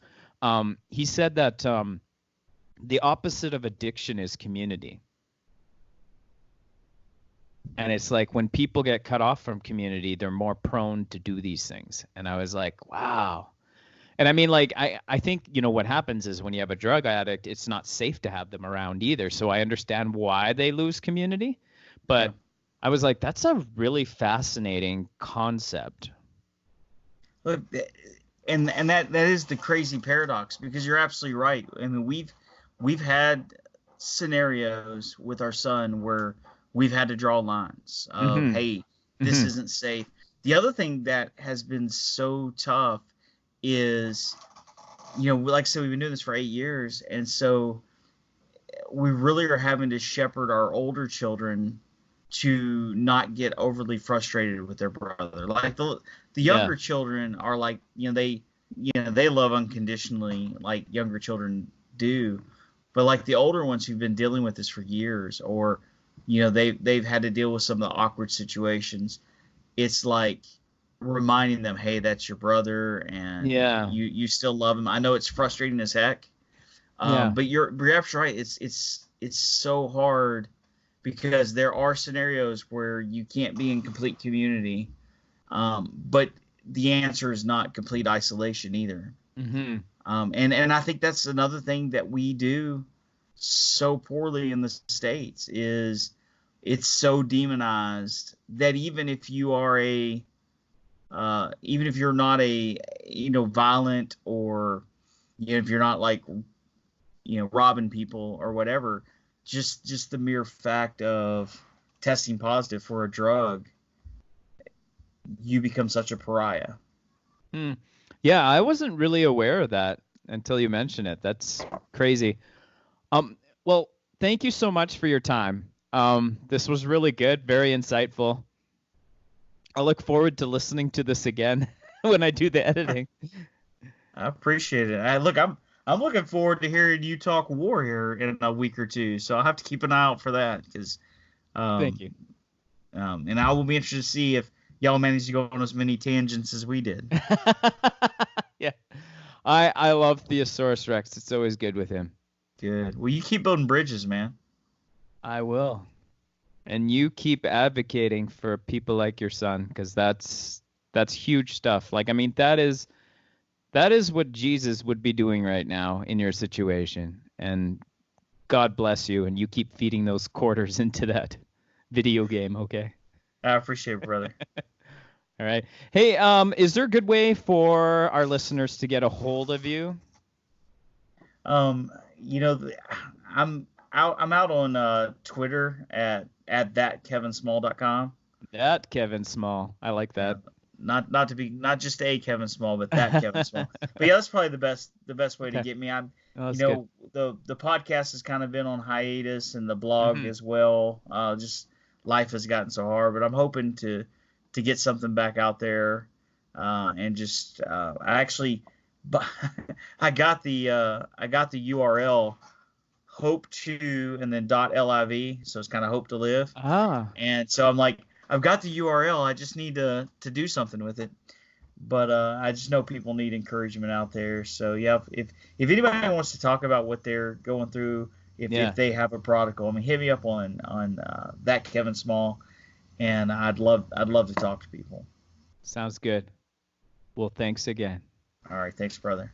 He said that the opposite of addiction is community. And it's like when people get cut off from community, they're more prone to do these things. And I was like, wow. And I mean, like, I think, what happens is when you have a drug addict, it's not safe to have them around either. So I understand why they lose community. Yeah. But I was like, that's a really fascinating concept. Look, and that is the crazy paradox, because you're absolutely right. I mean, we've had scenarios with our son where we've had to draw lines of, Mm-hmm. hey, this Mm-hmm. isn't safe. The other thing that has been so tough is, like I said, we've been doing this for 8 years, and so we really are having to shepherd our older children to not get overly frustrated with their brother. Like the Yeah. younger children are like, they love unconditionally like younger children do. But like the older ones who've been dealing with this for years, or they've had to deal with some of the awkward situations, it's like reminding them, hey, that's your brother, and Yeah. you still love him. I know it's frustrating as heck, Yeah. but you're absolutely right. It's so hard, because there are scenarios where you can't be in complete community, but the answer is not complete isolation either. Mm-hmm. And I think that's another thing that we do so poorly in the States, is it's so demonized that even if you're not a violent, or if you're not like robbing people or whatever, just the mere fact of testing positive for a drug, you become such a pariah. Hmm. Yeah, I wasn't really aware of that until you mentioned it. That's crazy. Well, thank you so much for your time. This was really good, very insightful. I look forward to listening to this again when I do the editing. I appreciate it. I'm looking forward to hearing you talk war here in a week or two, so I'll have to keep an eye out for that, because Thank um, you. and I will be interested to see if y'all managed to go on as many tangents as we did. Yeah. I love Theosaurus Rex. It's always good with him. Good. Well, you keep building bridges, man. I will. And you keep advocating for people like your son, because that's huge stuff. Like, I mean, That is what Jesus would be doing right now in your situation. And God bless you, and you keep feeding those quarters into that video game, okay? I appreciate it, brother. All right. Hey, is there a good way for our listeners to get a hold of you? You know, I'm out on Twitter at thatkevinsmall.com. That Kevin Small. I like Yeah, that. not just a Kevin Small, but that Kevin Small. But yeah, that's probably the best way to Okay. get me. I'm Oh, you that's good. know the podcast has kind of been on hiatus and the blog Hmm. as well. Just life has gotten so hard, but I'm hoping to get something back out there, and just I actually but I got the URL hope to and then .liv, so it's kind of hope to live. Ah, And so I'm like, I've got the URL. I just need to do something with it. But I just know people need encouragement out there. So yeah, if anybody wants to talk about what they're going through, yeah. if they have a prodigal, I mean, hit me up on that Kevin Small, and I'd love to talk to people. Sounds good. Well, thanks again. All right, thanks, brother.